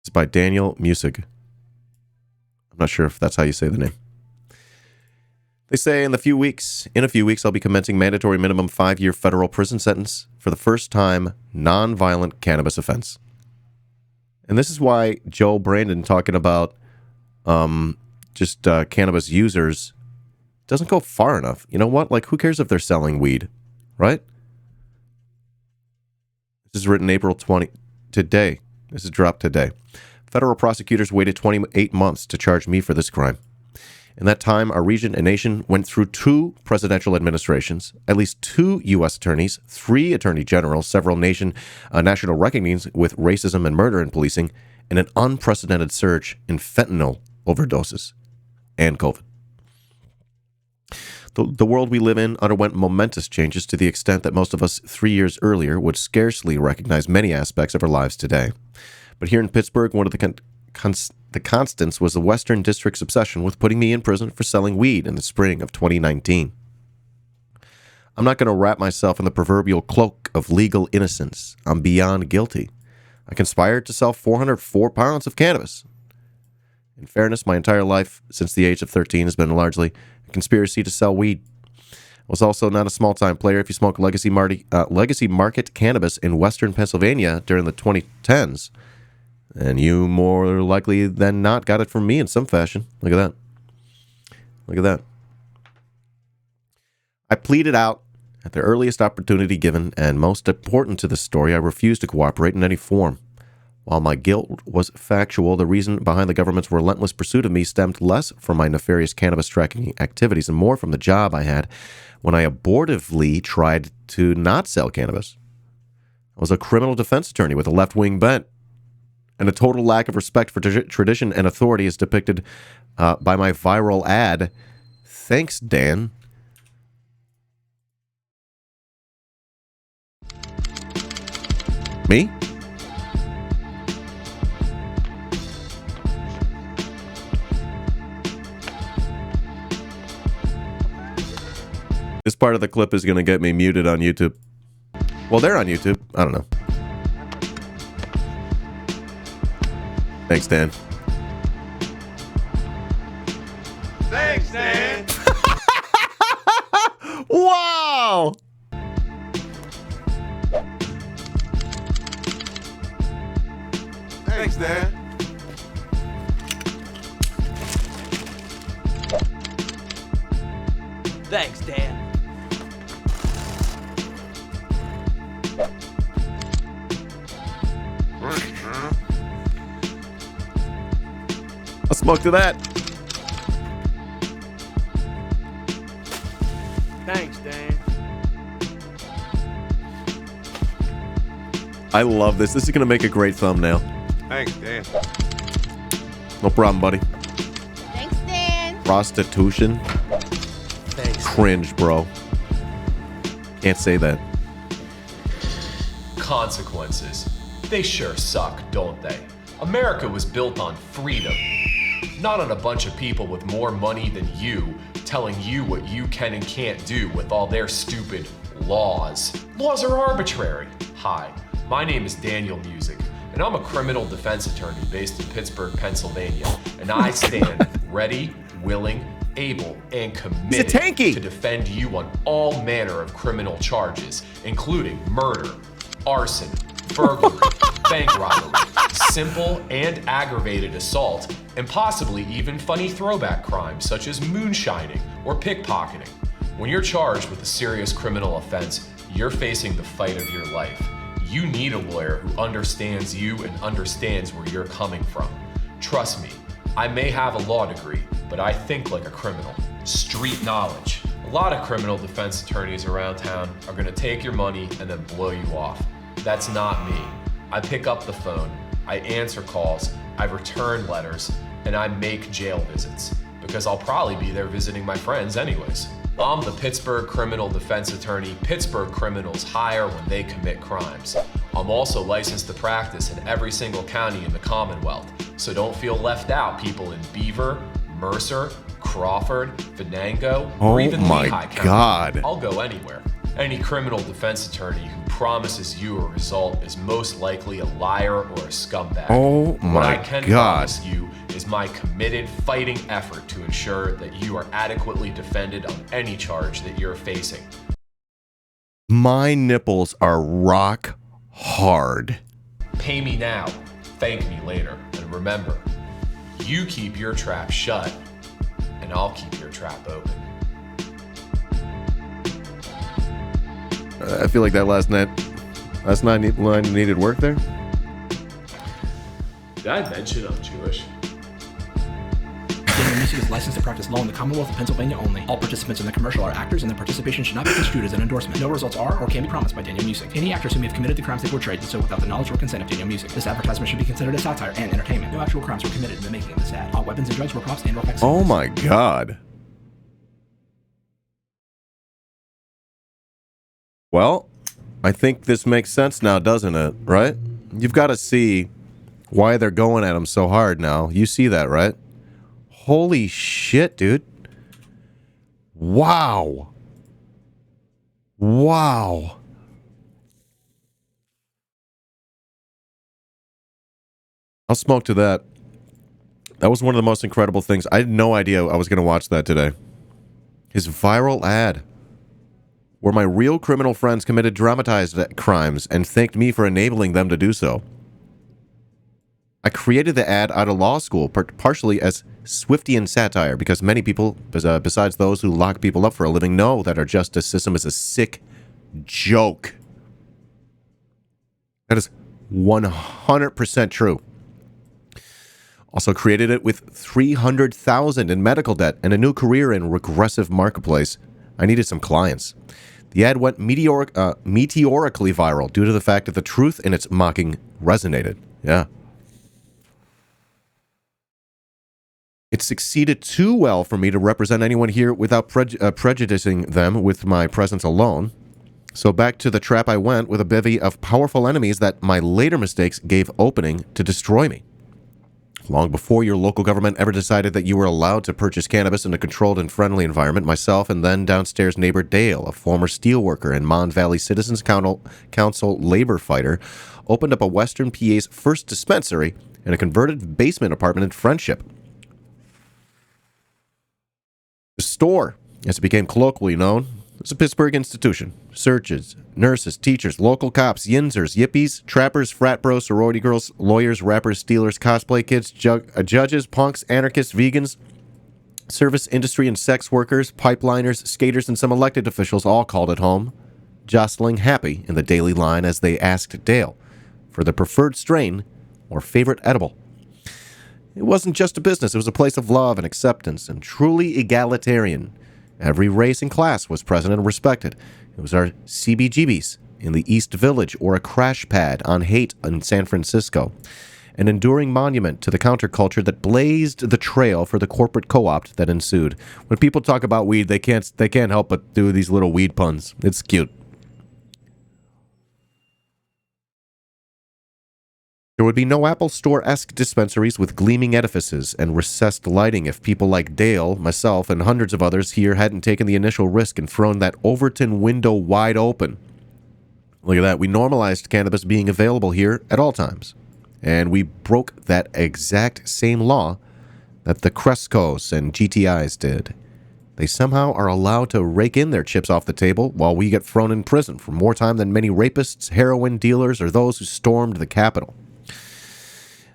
It's by Daniel Musig. I'm not sure if that's how you say the name. They say in a few weeks, I'll be commencing mandatory minimum 5-year federal prison sentence for the first time non-violent cannabis offense. And this is why Joe Brandon talking about cannabis users doesn't go far enough. You know what? Like, who cares if they're selling weed, right? This is written April 20, today. This is dropped today. Federal prosecutors waited 28 months to charge me for this crime. In that time, our region and nation went through 2 presidential administrations, at least 2 U.S. attorneys, 3 attorney generals, several national reckonings with racism and murder in policing, and an unprecedented surge in fentanyl overdoses and COVID. The world we live in underwent momentous changes to the extent that most of us 3 years earlier would scarcely recognize many aspects of our lives today. But here in Pittsburgh, one of the constants was the Western District's obsession with putting me in prison for selling weed in the spring of 2019. I'm not going to wrap myself in the proverbial cloak of legal innocence. I'm beyond guilty. I conspired to sell 404 pounds of cannabis. In fairness, my entire life since the age of 13 has been largely a conspiracy to sell weed. I was also not a small-time player. If you smoke legacy market cannabis in western Pennsylvania during the 2010s, and you more likely than not got it from me in some fashion. Look at that. Look at that. I pleaded out at the earliest opportunity given, and most important to this story, I refused to cooperate in any form. While my guilt was factual, the reason behind the government's relentless pursuit of me stemmed less from my nefarious cannabis trafficking activities and more from the job I had when I abortively tried to not sell cannabis. I was a criminal defense attorney with a left-wing bent and a total lack of respect for tradition and authority as depicted by my viral ad. Thanks, Dan. Me? This part of the clip is going to get me muted on YouTube. Well, they're on YouTube. I don't know. Thanks, Dan. Thanks, Dan. Wow! Thanks, Dan. Thanks, Dan. I'll smoke to that. Thanks, Dan. I love this. This is going to make a great thumbnail. Thanks, Dan. No problem, buddy. Thanks, Dan. Prostitution. Thanks. Cringe, bro. Can't say that. Consequences. They sure suck, don't they? America was built on freedom, not on a bunch of people with more money than you telling you what you can and can't do with all their stupid laws. Laws are arbitrary. Hi, my name is Daniel Music, and I'm a criminal defense attorney based in Pittsburgh, Pennsylvania, and I stand ready, willing, able, and committed to defend you on all manner of criminal charges, including murder, arson, burglary, bank robbery, simple and aggravated assault, and possibly even funny throwback crimes such as moonshining or pickpocketing. When you're charged with a serious criminal offense, you're facing the fight of your life. You need a lawyer who understands you and understands where you're coming from. Trust me, I may have a law degree, but I think like a criminal. Street knowledge. A lot of criminal defense attorneys around town are gonna take your money and then blow you off. That's not me. I pick up the phone, I answer calls, I return letters, and I make jail visits, because I'll probably be there visiting my friends anyways. I'm the Pittsburgh criminal defense attorney Pittsburgh criminals hire when they commit crimes. I'm also licensed to practice in every single county in the Commonwealth, so don't feel left out, people in Beaver, Mercer, Crawford, Venango, or even Lehigh County. God. I'll go anywhere. Any criminal defense attorney who promises you a result is most likely a liar or a scumbag. Oh What my I can God. promise you is my committed fighting effort to ensure that you are adequately defended on any charge that you're facing. My nipples are rock hard. Pay me now, thank me later, and remember, you keep your trap shut, and I'll keep your trap open. I feel like that last line needed work there. Did I mention I'm Jewish? Daniel Music is licensed to practice law in the Commonwealth of Pennsylvania only. All participants in the commercial are actors, and their participation should not be construed as an endorsement. No results are or can be promised by Daniel Music. Any actors who may have committed the crimes they portrayed did so without the knowledge or consent of Daniel Music. This advertisement should be considered a satire and entertainment. No actual crimes were committed in the making of this ad. All weapons and drugs were props and or effects. Oh my God. Well, I think this makes sense now, doesn't it? Right? You've got to see why they're going at him so hard now. You see that, right? Holy shit, dude. Wow. Wow. I'll smoke to that. That was one of the most incredible things. I had no idea I was going to watch that today. His viral ad, where my real criminal friends committed dramatized crimes and thanked me for enabling them to do so. I created the ad out of law school, partially as Swiftian satire, because many people, besides those who lock people up for a living, know that our justice system is a sick joke. That is 100% true. Also created it with $300,000 in medical debt and a new career in regressive marketplace. I needed some clients. The ad went meteorically viral due to the fact that the truth in its mocking resonated. Yeah. It succeeded too well for me to represent anyone here without prejudicing them with my presence alone. So back to the trap I went with a bevy of powerful enemies that my later mistakes gave opening to destroy me. Long before your local government ever decided that you were allowed to purchase cannabis in a controlled and friendly environment, myself and then downstairs neighbor Dale, a former steelworker and Mon Valley Citizens Council labor fighter, opened up a Western PA's first dispensary in a converted basement apartment in Friendship. The store, as it became colloquially known, was a Pittsburgh institution. Surgeons, nurses, teachers, local cops, yinzers, yippies, trappers, frat bros, sorority girls, lawyers, rappers, stealers, cosplay kids, judges, punks, anarchists, vegans, service industry and sex workers, pipeliners, skaters, and some elected officials all called it home, jostling happy in the daily line as they asked Dale for the preferred strain or favorite edible. It wasn't just a business, it was a place of love and acceptance and truly egalitarian. Every race and class was present and respected. It was our CBGBs in the East Village or a crash pad on hate in San Francisco. An enduring monument to the counterculture that blazed the trail for the corporate co-opt that ensued. When people talk about weed, they can't help but do these little weed puns. It's cute. There would be no Apple Store-esque dispensaries with gleaming edifices and recessed lighting if people like Dale, myself, and hundreds of others here hadn't taken the initial risk and thrown that Overton window wide open. Look at that. We normalized cannabis being available here at all times. And we broke that exact same law that the Crescos and GTIs did. They somehow are allowed to rake in their chips off the table while we get thrown in prison for more time than many rapists, heroin dealers, or those who stormed the Capitol.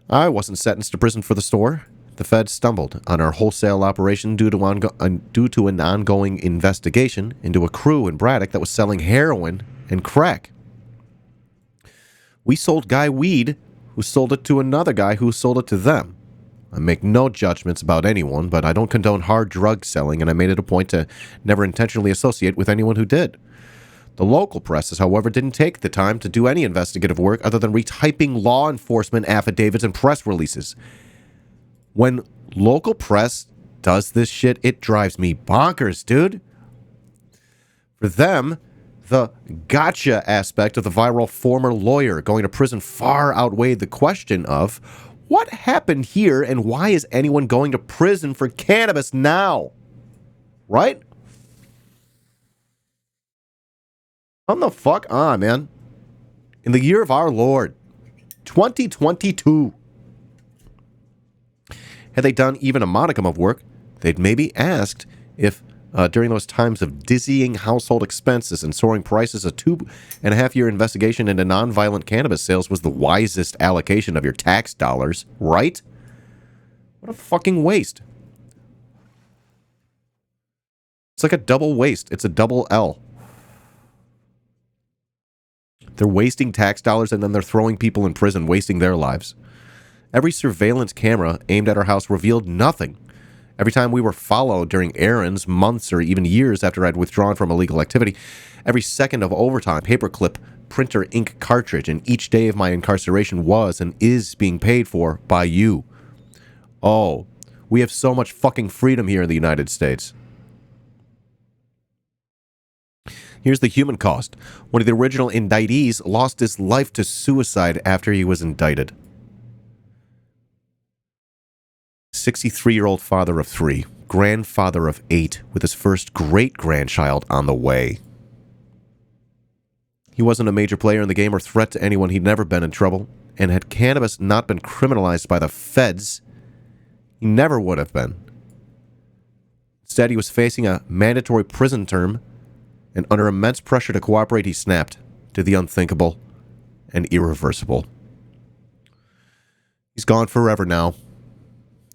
I wasn't sentenced to prison for the store. The Fed stumbled on our wholesale operation due to an ongoing investigation into a crew in Braddock that was selling heroin and crack. We sold Guy weed, who sold it to another guy who sold it to them. I make no judgments about anyone, but I don't condone hard drug selling, and I made it a point to never intentionally associate with anyone who did. The local presses, however, didn't take the time to do any investigative work other than retyping law enforcement affidavits and press releases. When local press does this shit, it drives me bonkers, dude. For them, the gotcha aspect of the viral former lawyer going to prison far outweighed the question of what happened here and why is anyone going to prison for cannabis now? Right? Come the fuck on, man. In the year of our Lord, 2022. Had they done even a modicum of work, they'd maybe asked if, during those times of dizzying household expenses and soaring prices, a 2.5-year investigation into nonviolent cannabis sales was the wisest allocation of your tax dollars, right? What a fucking waste. It's like a double waste. It's a double L. They're wasting tax dollars and then they're throwing people in prison, wasting their lives. Every surveillance camera aimed at our house revealed nothing. Every time we were followed during errands, months or even years after I'd withdrawn from illegal activity, every second of overtime, paperclip, printer ink cartridge, and each day of my incarceration was and is being paid for by you. Oh, we have so much fucking freedom here in the United States. Here's the human cost. One of the original indictees lost his life to suicide after he was indicted. 63-year-old father of 3, grandfather of 8, with his first great-grandchild on the way. He wasn't a major player in the game or threat to anyone. He'd never been in trouble. And had cannabis not been criminalized by the feds, he never would have been. Instead, he was facing a mandatory prison term, and under immense pressure to cooperate, he snapped to the unthinkable and irreversible. He's gone forever now.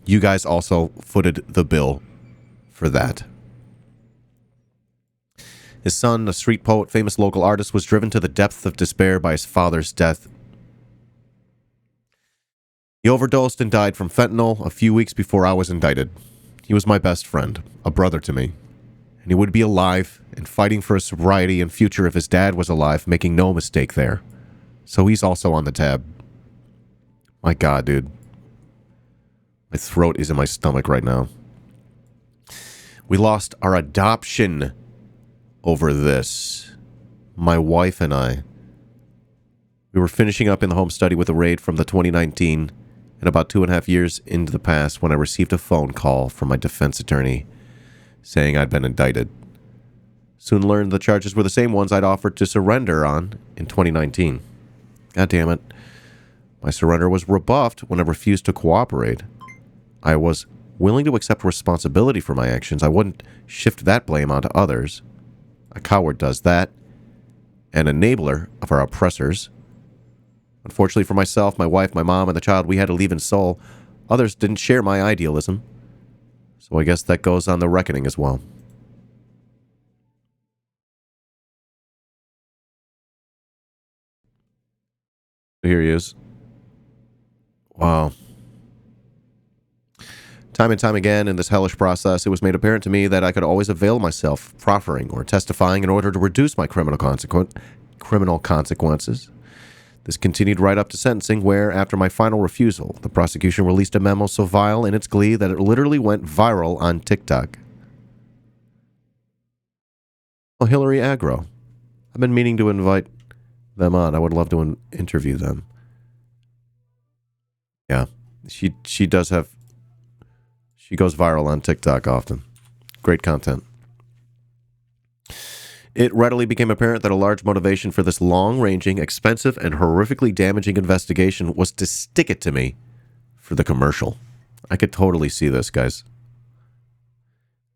You guys also footed the bill for that. His son, a street poet, famous local artist, was driven to the depth of despair by his father's death. He overdosed and died from fentanyl a few weeks before I was indicted. He was my best friend, a brother to me. And he would be alive and fighting for his sobriety and future if his dad was alive, making no mistake there. So he's also on the tab. My God, dude. My throat is in my stomach right now. We lost our adoption over this. My wife and I. We were finishing up in the home study with a raid from the 2019 and about 2.5 years into the past when I received a phone call from my defense attorney saying I'd been indicted. Soon learned the charges were the same ones I'd offered to surrender on in 2019. God damn it. My surrender was rebuffed when I refused to cooperate. I was willing to accept responsibility for my actions. I wouldn't shift that blame onto others. A coward does that. An enabler of our oppressors. Unfortunately for myself, my wife, my mom, and the child we had to leave in Seoul, others didn't share my idealism. So I guess that goes on the reckoning as well. Here he is. Wow. Time and time again in this hellish process, it was made apparent to me that I could always avail myself, proffering or testifying in order to reduce my criminal consequences. This continued right up to sentencing, where, after my final refusal, the prosecution released a memo so vile in its glee that it literally went viral on TikTok. Oh, Hillary Agro. I've been meaning to invite them on. I would love to interview them. Yeah, she does have... She goes viral on TikTok often. Great content. It readily became apparent that a large motivation for this long-ranging, expensive, and horrifically damaging investigation was to stick it to me for the commercial. I could totally see this, guys.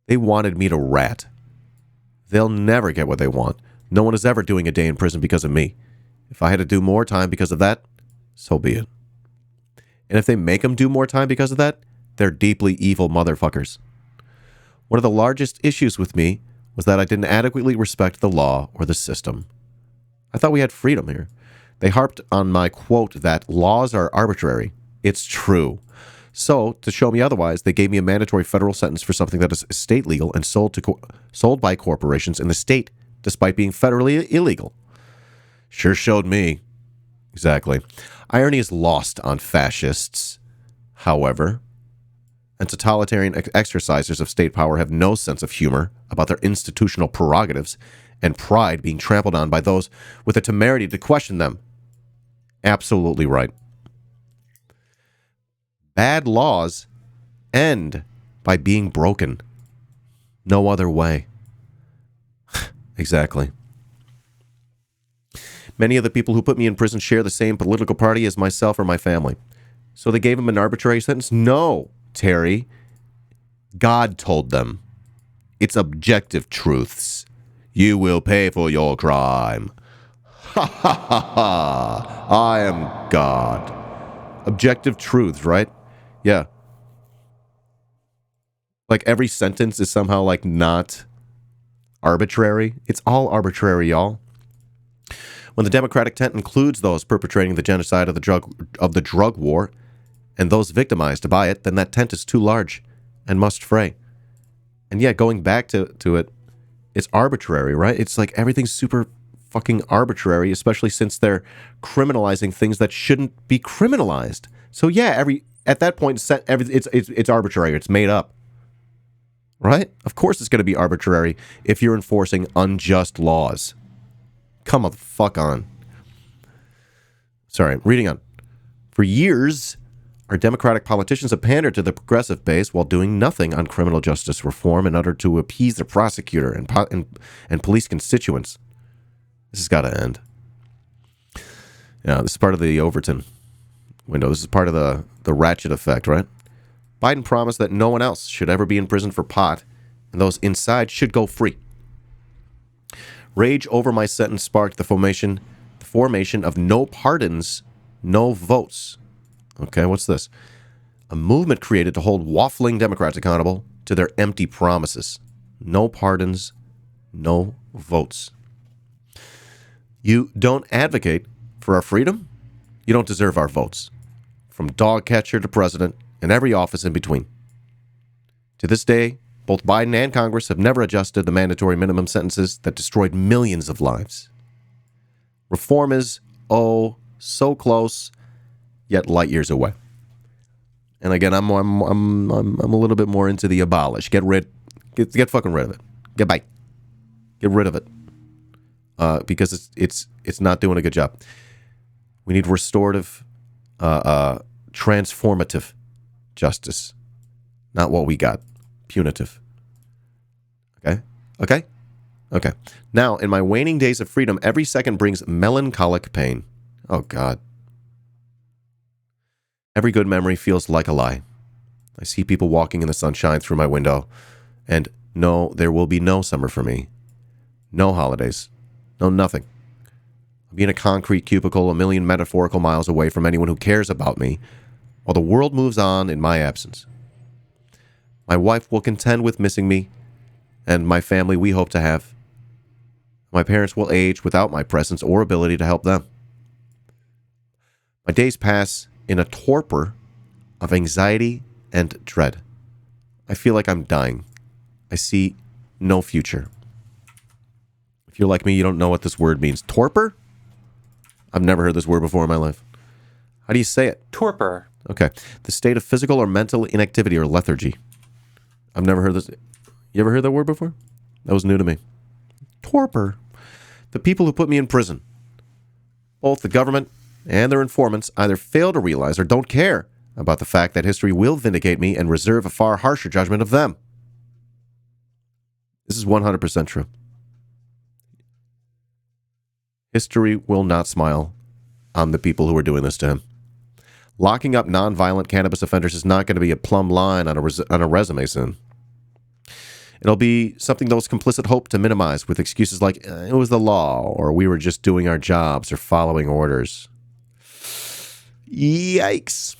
They wanted me to rat. They'll never get what they want. No one is ever doing a day in prison because of me. If I had to do more time because of that, so be it. And if they make them do more time because of that, they're deeply evil motherfuckers. One of the largest issues with me was that I didn't adequately respect the law or the system. I thought we had freedom here. They harped on my quote that laws are arbitrary. It's true. So, to show me otherwise, they gave me a mandatory federal sentence for something that is state legal and sold by corporations in the state, despite being federally illegal. Sure showed me. Exactly. Irony is lost on fascists. However, and totalitarian exercisers of state power have no sense of humor about their institutional prerogatives and pride being trampled on by those with the temerity to question them. Absolutely right. Bad laws end by being broken. No other way. Exactly. Many of the people who put me in prison share the same political party as myself or my family. So they gave him an arbitrary sentence? No, Terry. God told them. It's objective truths. You will pay for your crime. Ha ha ha ha. I am God. Objective truths, right? Yeah. Like every sentence is somehow like not arbitrary. It's all arbitrary, y'all. When the Democratic tent includes those perpetrating the genocide of the drug war and those victimized by it, then that tent is too large and must fray. And yeah, going back to it, it's arbitrary, right? It's like everything's super fucking arbitrary, especially since they're criminalizing things that shouldn't be criminalized. So yeah, at that point, it's arbitrary. It's made up, right? Of course, it's going to be arbitrary if you're enforcing unjust laws. Come the fuck on. Sorry, reading on. For years, our Democratic politicians have pandered to the progressive base while doing nothing on criminal justice reform in order to appease the prosecutor and police constituents. This has got to end. Yeah, this is part of the Overton window. This is part of the ratchet effect, right? Biden promised that no one else should ever be in prison for pot, and those inside should go free. Rage over my sentence sparked the formation of no pardons, no votes. Okay, what's this? A movement created to hold waffling Democrats accountable to their empty promises. No pardons, no votes. You don't advocate for our freedom? You don't deserve our votes. from dog catcher to president, and every office in between. To this day, both Biden and Congress have never adjusted the mandatory minimum sentences that destroyed millions of lives. Reform is, oh, so close, yet light years away. And again, I'm a little bit more into the abolish. Get fucking rid of it. Get rid of it. Because it's not doing a good job. We need restorative, transformative justice, not what we got, punitive. Okay. Now, in my waning days of freedom, every second brings melancholic pain. Oh God. Every good memory feels like a lie. I see people walking in the sunshine through my window, and no, there will be no summer for me. No holidays. No nothing. I'll be in a concrete cubicle a million metaphorical miles away from anyone who cares about me, while the world moves on in my absence. My wife will contend with missing me, and my family we hope to have. My parents will age without my presence or ability to help them. My days pass in a torpor of anxiety and dread. I feel like I'm dying. I see no future. If you're like me, you don't know what this word means. Torpor? I've never heard this word before in my life. How do you say it? Torpor. Okay. The state of physical or mental inactivity or lethargy. I've never heard this. You ever heard that word before? That was new to me. Torpor. The people who put me in prison. Both the government and their informants either fail to realize or don't care about the fact that history will vindicate me and reserve a far harsher judgment of them. This is 100% true. History will not smile on the people who are doing this to him. Locking up nonviolent cannabis offenders is not going to be a plumb line on a resume soon. It'll be something those complicit hope to minimize with excuses like, it was the law, or we were just doing our jobs, or following orders. Yikes.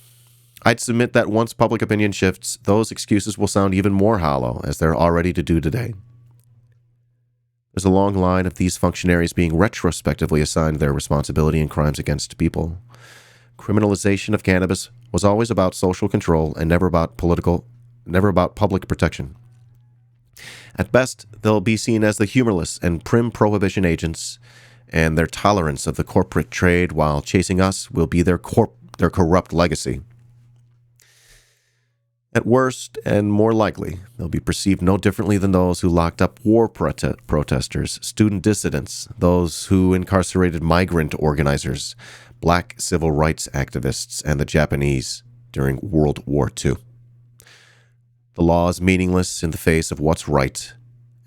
I'd submit that once public opinion shifts, those excuses will sound even more hollow, as they're already to do today. There's a long line of these functionaries being retrospectively assigned their responsibility in crimes against people. Criminalization of cannabis was always about social control and never about public protection. At best, they'll be seen as the humorless and prim prohibition agents, and their tolerance of the corporate trade while chasing us will be their corrupt legacy. At worst, and more likely, they'll be perceived no differently than those who locked up war protesters, student dissidents, those who incarcerated migrant organizers, black civil rights activists, and the Japanese during World War II. The law is meaningless in the face of what's right,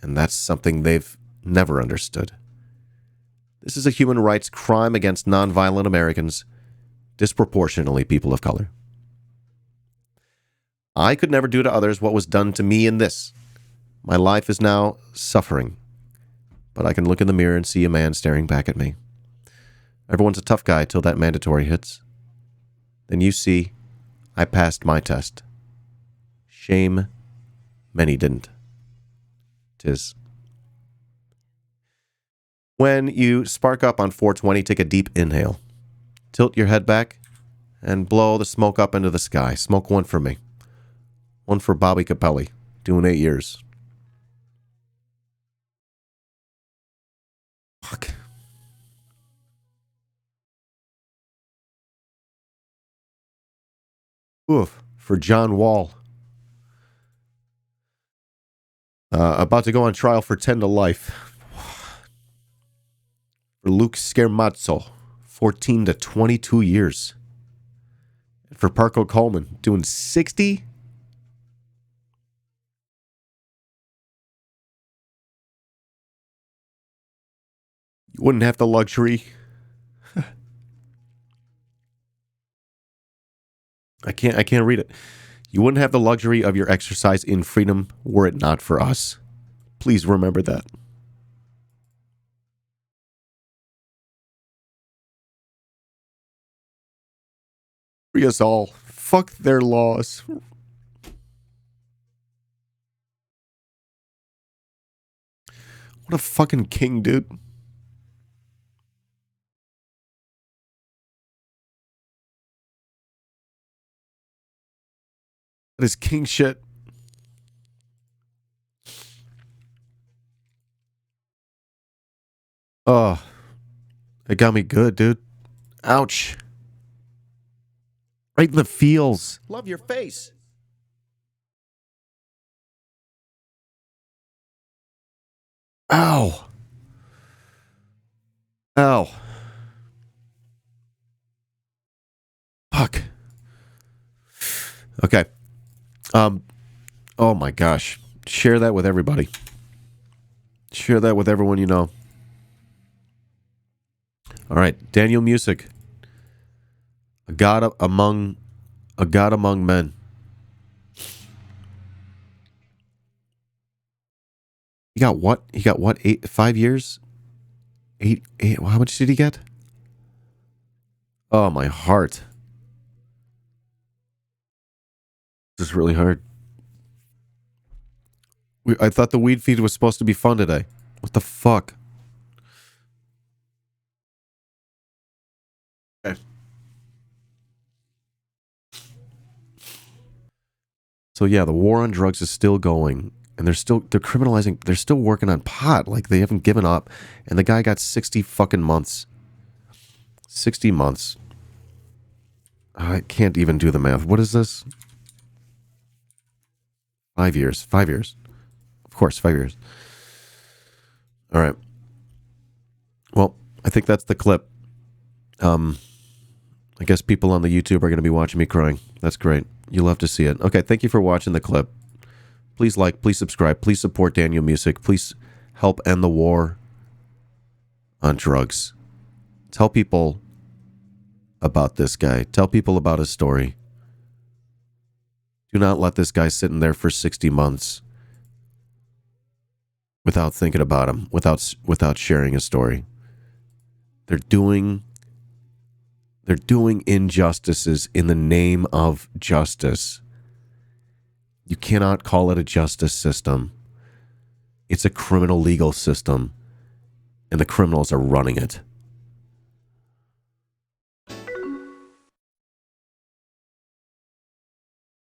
and that's something they've never understood. This is a human rights crime against nonviolent Americans, disproportionately people of color. I could never do to others what was done to me in this. My life is now suffering, but I can look in the mirror and see a man staring back at me. Everyone's a tough guy till that mandatory hits. Then you see, I passed my test. Shame, many didn't. 'Tis. When you spark up on 420, take a deep inhale. Tilt your head back and blow the smoke up into the sky. Smoke one for me. One for Bobby Capelli, doing 8 years. Fuck. Oof, for John Wall. About to go on trial for 10 to life. For Luke Schermazzo, 14 to 22 years. And for Parko Coleman, doing 60. You wouldn't have the luxury. I can't read it. You wouldn't have the luxury of your exercise in freedom were it not for us. Please remember that. Free us all. Fuck their laws. What a fucking king, dude. That is king shit. Oh, it got me good, dude. Ouch. Right in the feels. Love your face. Ow. Ow. Fuck. Okay. Oh my gosh. Share that with everybody. Share that with everyone you know. All right, Daniel Music. A god among men. He got what? 5 years? Eight, how much did he get? Oh, my heart. This is really hard. I thought the weed feed was supposed to be fun today. What the fuck? Okay. So yeah, the war on drugs is still going, and they're criminalizing. They're still working on pot. Like, they haven't given up. And the guy got 60 fucking months. 60 months. I can't even do the math. What is this? 5 years. 5 years. Of course, 5 years. All right. Well, I think that's the clip. I guess people on the YouTube are going to be watching me crying. That's great. You'll love to see it. Okay, thank you for watching the clip. Please like, please subscribe, please support Daniel Music. Please help end the war on drugs. Tell people about this guy. Tell people about his story. Do not let this guy sit in there for 60 months without thinking about him, without sharing his story. They're doing injustices in the name of justice. You cannot call it a justice system. It's a criminal legal system, and the criminals are running it.